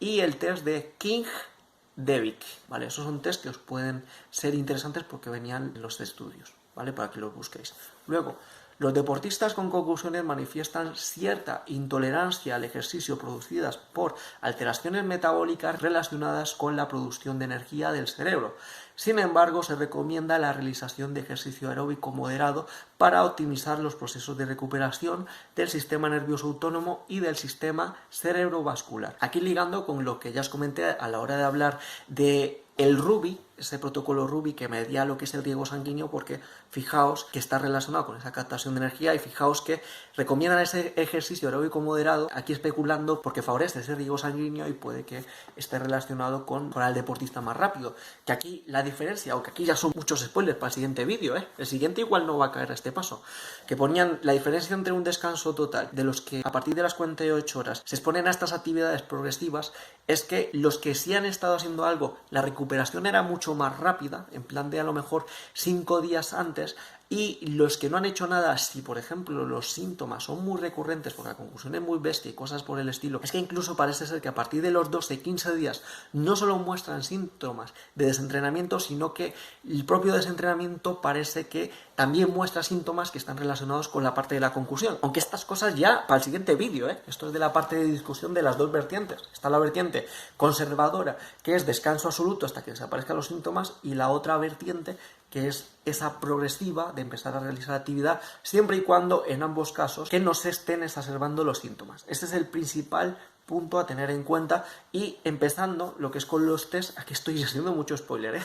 y el test de King-Devick, ¿vale? Esos son test que os pueden ser interesantes porque venían en los estudios, ¿vale? Para que los busquéis. Luego, Los deportistas con concusiones manifiestan cierta intolerancia al ejercicio producidas por alteraciones metabólicas relacionadas con la producción de energía del cerebro. Sin embargo, se recomienda la realización de ejercicio aeróbico moderado para optimizar los procesos de recuperación del sistema nervioso autónomo y del sistema cerebrovascular. Aquí ligando con lo que ya os comenté a la hora de hablar de el RUBI, ese protocolo RUBI que medía lo que es el riego sanguíneo, porque fijaos que está relacionado con esa captación de energía y fijaos que recomiendan ese ejercicio aeróbico moderado, aquí especulando porque favorece ese riego sanguíneo y puede que esté relacionado con el deportista más rápido. Que aquí la diferencia, aunque aquí ya son muchos spoilers para el siguiente vídeo, el siguiente igual no va a caer a este paso, que ponían la diferencia entre un descanso total de los que a partir de las 48 horas se exponen a estas actividades progresivas, es que los que sí han estado haciendo algo, la recuperación era mucho más rápida, en plan de a lo mejor 5 días antes, y los que no han hecho nada, si por ejemplo los síntomas son muy recurrentes, porque la concusión es muy bestia y cosas por el estilo, es que incluso parece ser que a partir de los 12-15 días no solo muestran síntomas de desentrenamiento, sino que el propio desentrenamiento parece que también muestra síntomas que están relacionados con la parte de la concusión. Aunque estas cosas ya para el siguiente vídeo, esto es de la parte de discusión de las dos vertientes. Está la vertiente conservadora, que es descanso absoluto hasta que desaparezcan los síntomas, y la otra vertiente, que es esa progresiva de empezar a realizar actividad, siempre y cuando en ambos casos que no se estén exacerbando los síntomas. Este es el principal punto a tener en cuenta. Y empezando lo que es con los test, aquí estoy haciendo mucho spoiler,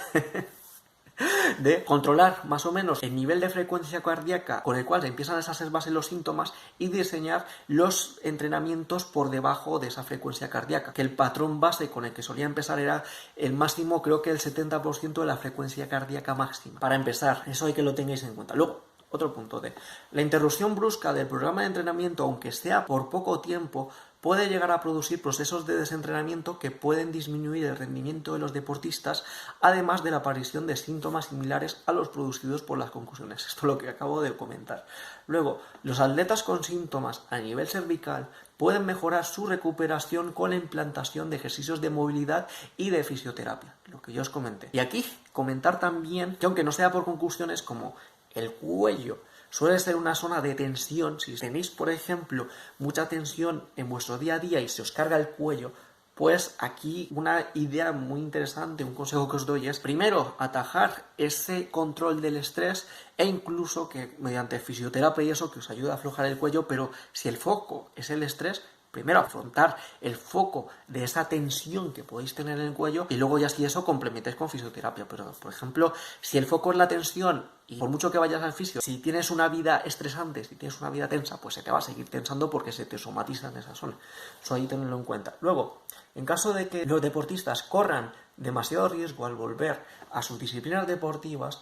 de controlar más o menos el nivel de frecuencia cardíaca con el cual se empiezan a exacerbarse los síntomas y diseñar los entrenamientos por debajo de esa frecuencia cardíaca, que el patrón base con el que solía empezar era el máximo, creo que el 70% de la frecuencia cardíaca máxima. Para empezar, eso hay que lo tengáis en cuenta. Luego, otro punto de la interrupción brusca del programa de entrenamiento, aunque sea por poco tiempo, puede llegar a producir procesos de desentrenamiento que pueden disminuir el rendimiento de los deportistas, además de la aparición de síntomas similares a los producidos por las concusiones. Esto es lo que acabo de comentar. Luego, los atletas con síntomas a nivel cervical pueden mejorar su recuperación con la implantación de ejercicios de movilidad y de fisioterapia, lo que yo os comenté. Y aquí comentar también que aunque no sea por concusiones, como el cuello suele ser una zona de tensión, si tenéis, por ejemplo, mucha tensión en vuestro día a día y se os carga el cuello, pues aquí una idea muy interesante, un consejo que os doy es, primero, atajar ese control del estrés, e incluso que mediante fisioterapia y eso que os ayuda a aflojar el cuello, pero si el foco es el estrés, primero afrontar el foco de esa tensión que podéis tener en el cuello y luego ya si eso complementáis con fisioterapia. Pero, por ejemplo, si el foco es la tensión y por mucho que vayas al fisio, si tienes una vida estresante, si tienes una vida tensa, pues se te va a seguir tensando porque se te somatiza en esa zona. Eso ahí tenerlo en cuenta. Luego, en caso de que los deportistas corran demasiado riesgo al volver a sus disciplinas deportivas,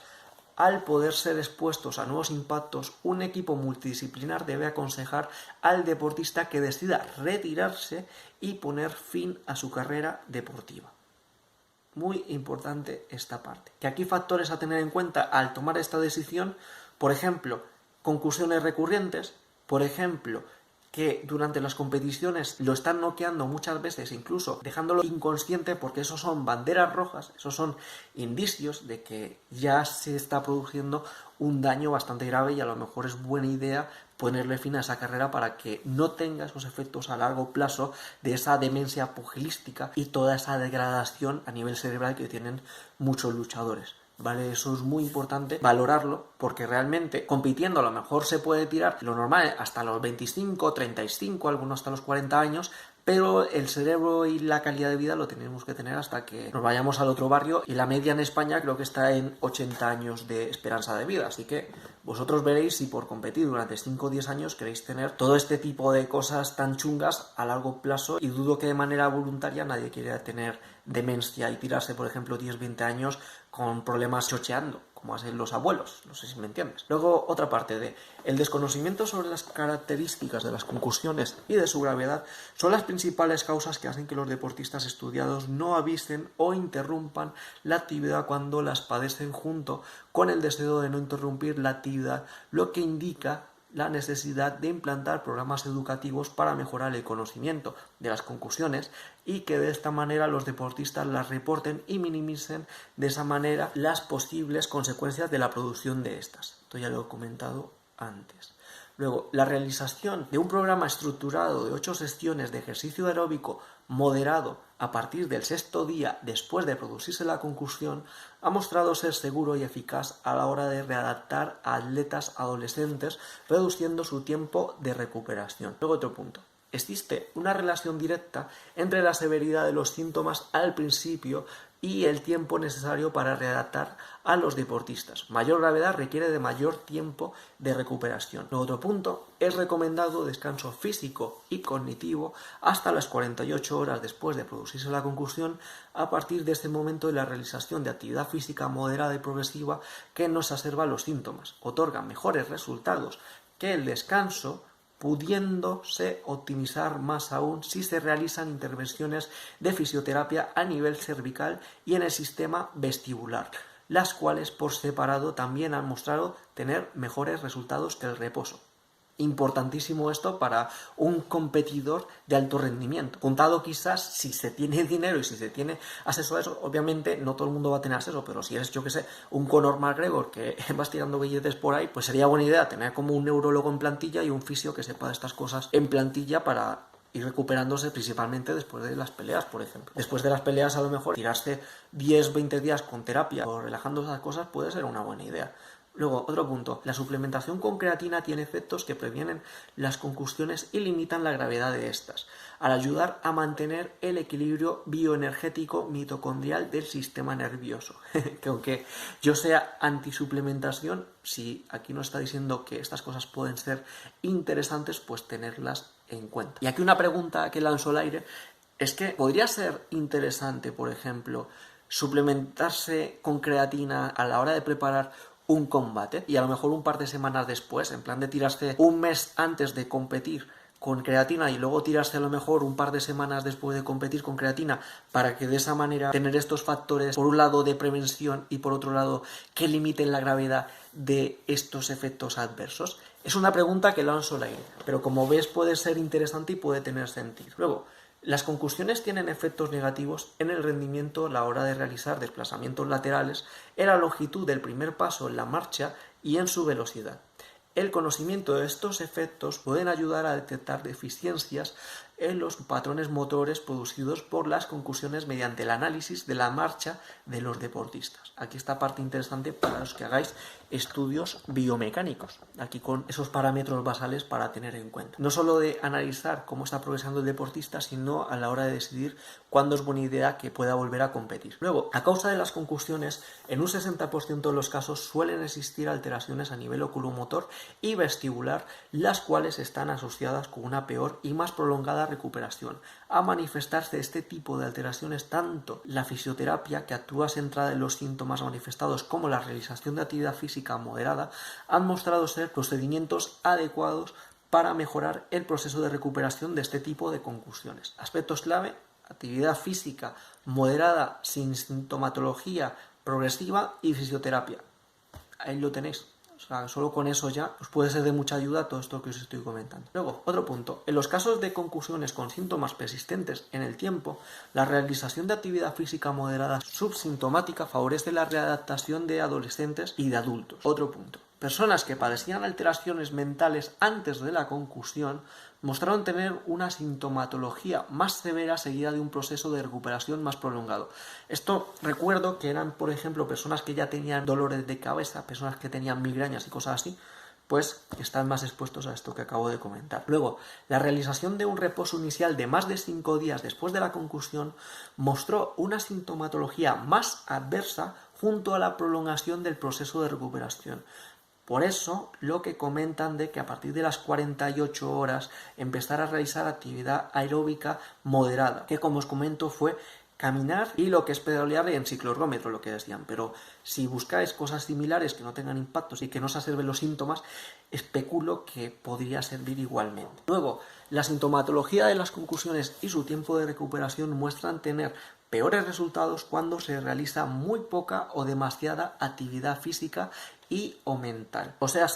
al poder ser expuestos a nuevos impactos, un equipo multidisciplinar debe aconsejar al deportista que decida retirarse y poner fin a su carrera deportiva. Muy importante esta parte. Que aquí factores a tener en cuenta al tomar esta decisión, por ejemplo, concusiones recurrentes, por ejemplo, que durante las competiciones lo están noqueando muchas veces, incluso dejándolo inconsciente, porque esos son banderas rojas, esos son indicios de que ya se está produciendo un daño bastante grave y a lo mejor es buena idea ponerle fin a esa carrera para que no tenga esos efectos a largo plazo de esa demencia pugilística y toda esa degradación a nivel cerebral que tienen muchos luchadores. ¿Vale? Eso es muy importante valorarlo, porque realmente compitiendo a lo mejor se puede tirar lo normal hasta los 25, 35, algunos hasta los 40 años, pero el cerebro y la calidad de vida lo tenemos que tener hasta que nos vayamos al otro barrio, y la media en España creo que está en 80 años de esperanza de vida, así que vosotros veréis si por competir durante 5 o 10 años queréis tener todo este tipo de cosas tan chungas a largo plazo, y dudo que de manera voluntaria nadie quiera tener demencia y tirarse, por ejemplo, 10-20 años con problemas chocheando, como hacen los abuelos, no sé si me entiendes. Luego, otra parte de el desconocimiento sobre las características de las concusiones y de su gravedad son las principales causas que hacen que los deportistas estudiados no avisen o interrumpan la actividad cuando las padecen, junto con el deseo de no interrumpir la actividad, lo que indica la necesidad de implantar programas educativos para mejorar el conocimiento de las concusiones y que de esta manera los deportistas las reporten y minimicen de esa manera las posibles consecuencias de la producción de estas. Esto ya lo he comentado antes. Luego, la realización de un programa estructurado de 8 sesiones de ejercicio aeróbico moderado a partir del 6.º día después de producirse la conclusión ha mostrado ser seguro y eficaz a la hora de readaptar a atletas adolescentes, reduciendo su tiempo de recuperación. Luego otro punto. Existe una relación directa entre la severidad de los síntomas al principio y el tiempo necesario para readaptar a los deportistas. Mayor gravedad requiere de mayor tiempo de recuperación. Otro punto, es recomendado descanso físico y cognitivo hasta las 48 horas después de producirse la conclusión, a partir de este momento de la realización de actividad física moderada y progresiva que no exacerba los síntomas. Otorga mejores resultados que el descanso, pudiéndose optimizar más aún si se realizan intervenciones de fisioterapia a nivel cervical y en el sistema vestibular, las cuales por separado también han mostrado tener mejores resultados que el reposo. Importantísimo esto para un competidor de alto rendimiento. Contado quizás si se tiene dinero y si se tiene acceso a eso, obviamente no todo el mundo va a tener acceso, pero si eres, yo que sé, un Conor McGregor que vas tirando billetes por ahí, pues sería buena idea tener como un neurólogo en plantilla y un fisio que sepa de estas cosas en plantilla para ir recuperándose principalmente después de las peleas, por ejemplo. Después de las peleas a lo mejor tirarse 10-20 días con terapia o relajando esas cosas puede ser una buena idea. Luego, otro punto, la suplementación con creatina tiene efectos que previenen las concussiones y limitan la gravedad de estas, al ayudar a mantener el equilibrio bioenergético mitocondrial del sistema nervioso. Que aunque yo sea antisuplementación, si aquí nos está diciendo que estas cosas pueden ser interesantes, pues tenerlas en cuenta. Y aquí una pregunta que lanzo al aire es que podría ser interesante, por ejemplo, suplementarse con creatina a la hora de preparar un combate y a lo mejor un par de semanas después, en plan de tirarse un mes antes de competir con creatina y luego tirarse a lo mejor un par de semanas después de competir con creatina, para que de esa manera tener estos factores, por un lado de prevención y por otro lado que limiten la gravedad de estos efectos adversos. Es una pregunta que lanzo al aire, pero como ves puede ser interesante y puede tener sentido. Luego, las conclusiones tienen efectos negativos en el rendimiento a la hora de realizar desplazamientos laterales, en la longitud del primer paso en la marcha y en su velocidad. El conocimiento de estos efectos pueden ayudar a detectar deficiencias en los patrones motores producidos por las conclusiones mediante el análisis de la marcha de los deportistas. Aquí está parte interesante para los que hagáis estudios biomecánicos, aquí con esos parámetros basales para tener en cuenta. No solo de analizar cómo está progresando el deportista, sino a la hora de decidir cuándo es buena idea que pueda volver a competir. Luego, a causa de las conclusiones, en un 60% de los casos suelen existir alteraciones a nivel oculomotor y vestibular, las cuales están asociadas con una peor y más prolongada recuperación. A manifestarse este tipo de alteraciones, tanto la fisioterapia, que actúa centrada en los síntomas manifestados, como la realización de actividad física moderada, han mostrado ser procedimientos adecuados para mejorar el proceso de recuperación de este tipo de conclusiones. Aspectos clave: actividad física moderada sin sintomatología progresiva y fisioterapia. Ahí lo tenéis. O sea, solo con eso ya os puede ser de mucha ayuda todo esto que os estoy comentando. Luego, otro punto. En los casos de conclusiones con síntomas persistentes en el tiempo, la realización de actividad física moderada subsintomática favorece la readaptación de adolescentes y de adultos. Otro punto. Personas que padecían alteraciones mentales antes de la concusión mostraron tener una sintomatología más severa seguida de un proceso de recuperación más prolongado. Esto recuerdo que eran, por ejemplo, personas que ya tenían dolores de cabeza, personas que tenían migrañas y cosas así, pues están más expuestos a esto que acabo de comentar. Luego, la realización de un reposo inicial de más de 5 días después de la concusión mostró una sintomatología más adversa junto a la prolongación del proceso de recuperación. Por eso, lo que comentan de que a partir de las 48 horas empezar a realizar actividad aeróbica moderada, que como os comento fue caminar y lo que es pedalear en ciclorrómetro, lo que decían. Pero si buscáis cosas similares que no tengan impactos y que no se exacerben los síntomas, especulo que podría servir igualmente. Luego, la sintomatología de las conclusiones y su tiempo de recuperación muestran tener peores resultados cuando se realiza muy poca o demasiada actividad física y o mental. O sea,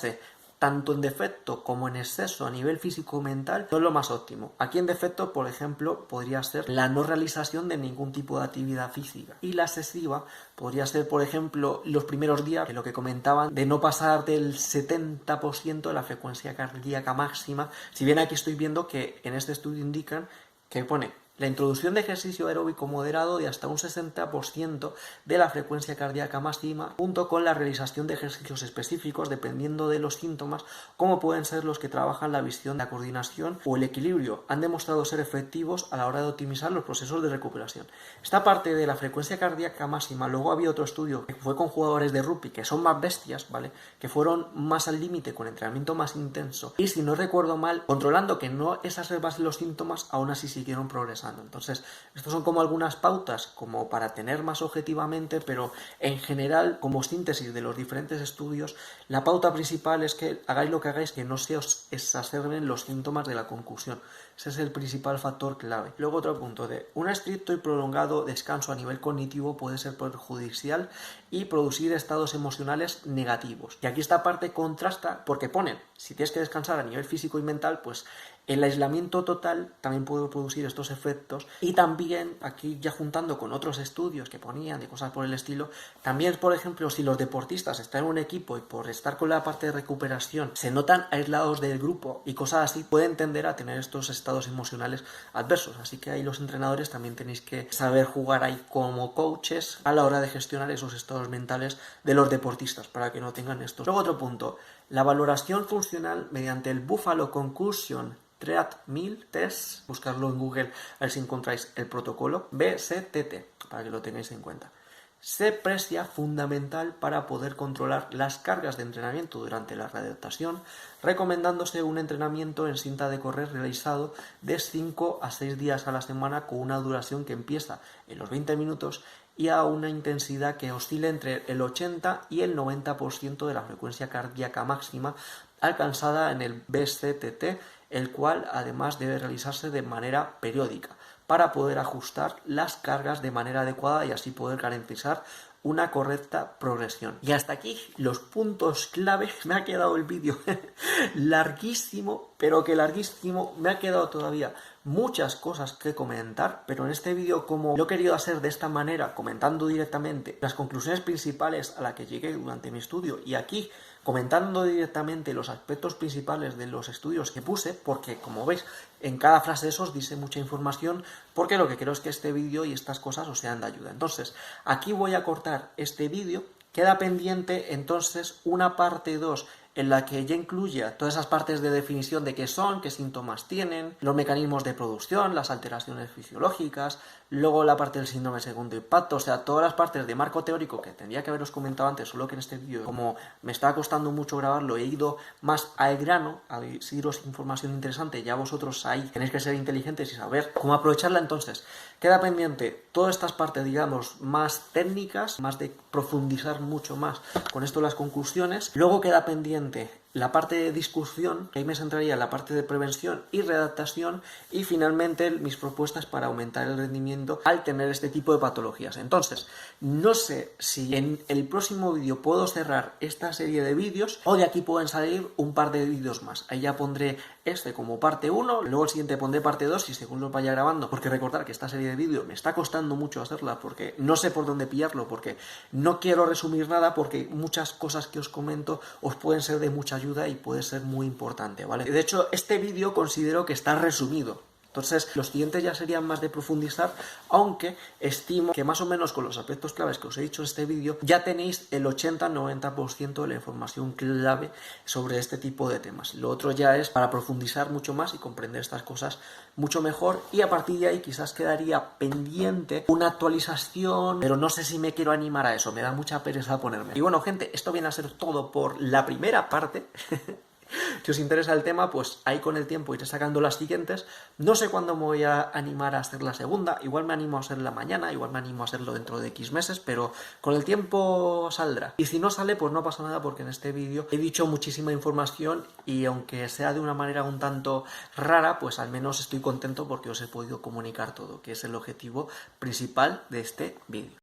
tanto en defecto como en exceso a nivel físico-mental, no es lo más óptimo. Aquí en defecto, por ejemplo, podría ser la no realización de ningún tipo de actividad física. Y la excesiva podría ser, por ejemplo, los primeros días, que lo que comentaban, de no pasar del 70% de la frecuencia cardíaca máxima. Si bien aquí estoy viendo que en este estudio indican que pone la introducción de ejercicio aeróbico moderado de hasta un 60% de la frecuencia cardíaca máxima, junto con la realización de ejercicios específicos dependiendo de los síntomas, como pueden ser los que trabajan la visión, la coordinación o el equilibrio, han demostrado ser efectivos a la hora de optimizar los procesos de recuperación. Esta parte de la frecuencia cardíaca máxima, luego había otro estudio que fue con jugadores de rugby que son más bestias, ¿vale? Que fueron más al límite con entrenamiento más intenso y, si no recuerdo mal, controlando que no exacerbasen los síntomas, aún así siguieron progresando. Entonces, estos son como algunas pautas como para tener más objetivamente, pero en general, como síntesis de los diferentes estudios, la pauta principal es que hagáis lo que hagáis, que no se os exacerben los síntomas de la concusión. Ese es el principal factor clave. Luego otro punto de un estricto y prolongado descanso a nivel cognitivo puede ser perjudicial y producir estados emocionales negativos. Y aquí esta parte contrasta porque ponen, si tienes que descansar a nivel físico y mental, pues el aislamiento total también puede producir estos efectos. Y también, aquí ya juntando con otros estudios que ponían de cosas por el estilo, también, por ejemplo, si los deportistas están en un equipo y por estar con la parte de recuperación se notan aislados del grupo y cosas así, pueden tender a tener estos estados emocionales adversos. Así que ahí los entrenadores también tenéis que saber jugar ahí como coaches a la hora de gestionar esos estados mentales de los deportistas para que no tengan estos. Luego otro punto, la valoración funcional mediante el Buffalo Concussion Treadmill Test, buscarlo en Google a ver si encontráis el protocolo BCTT, para que lo tengáis en cuenta. Se aprecia fundamental para poder controlar las cargas de entrenamiento durante la readaptación, recomendándose un entrenamiento en cinta de correr realizado de 5 a 6 días a la semana con una duración que empieza en los 20 minutos y a una intensidad que oscila entre el 80 y el 90% de la frecuencia cardíaca máxima alcanzada en el BCTT, el cual además debe realizarse de manera periódica para poder ajustar las cargas de manera adecuada y así poder garantizar una correcta progresión. Y hasta aquí los puntos clave. Me ha quedado el vídeo larguísimo, pero que larguísimo. Me ha quedado todavía muchas cosas que comentar, pero en este vídeo, como lo he querido hacer de esta manera, comentando directamente las conclusiones principales a las que llegué durante mi estudio y aquí comentando directamente los aspectos principales de los estudios que puse, porque como veis en cada frase de esos dice mucha información, porque lo que quiero es que este vídeo y estas cosas os sean de ayuda. Entonces aquí voy a cortar este vídeo. Queda pendiente entonces una parte 2 en la que ya incluya todas esas partes de definición de qué son, qué síntomas tienen, los mecanismos de producción, las alteraciones fisiológicas, luego la parte del síndrome de segundo impacto, o sea, todas las partes de marco teórico que tendría que haberos comentado antes, solo que en este vídeo, como me está costando mucho grabarlo, he ido más al grano, a deciros información interesante, ya vosotros ahí tenéis que ser inteligentes y saber cómo aprovecharla. Entonces, queda pendiente todas estas partes, digamos, más técnicas, más de profundizar mucho más con esto las conclusiones. Luego queda pendiente la parte de discusión, que ahí me centraría en la parte de prevención y readaptación, y finalmente mis propuestas para aumentar el rendimiento al tener este tipo de patologías. Entonces, no sé si en el próximo vídeo puedo cerrar esta serie de vídeos o de aquí pueden salir un par de vídeos más. Ahí ya pondré este como parte 1, luego el siguiente pondré parte 2 y según lo vaya grabando, porque recordar que esta serie de vídeos me está costando mucho hacerla porque no sé por dónde pillarlo, porque no quiero resumir nada, porque muchas cosas que os comento os pueden ser de mucha ayuda y puede ser muy importante, ¿vale? De hecho, este vídeo considero que está resumido. Entonces, los siguientes ya serían más de profundizar, aunque estimo que más o menos con los aspectos claves que os he dicho en este vídeo, ya tenéis el 80-90% de la información clave sobre este tipo de temas. Lo otro ya es para profundizar mucho más y comprender estas cosas mucho mejor, y a partir de ahí quizás quedaría pendiente una actualización, pero no sé si me quiero animar a eso, me da mucha pereza ponerme. Y bueno, gente, esto viene a ser todo por la primera parte. Si os interesa el tema, pues ahí con el tiempo iré sacando las siguientes. No sé cuándo me voy a animar a hacer la segunda, igual me animo a hacerla mañana, igual me animo a hacerlo dentro de X meses, pero con el tiempo saldrá. Y si no sale, pues no pasa nada, porque en este vídeo he dicho muchísima información y aunque sea de una manera un tanto rara, pues al menos estoy contento porque os he podido comunicar todo, que es el objetivo principal de este vídeo.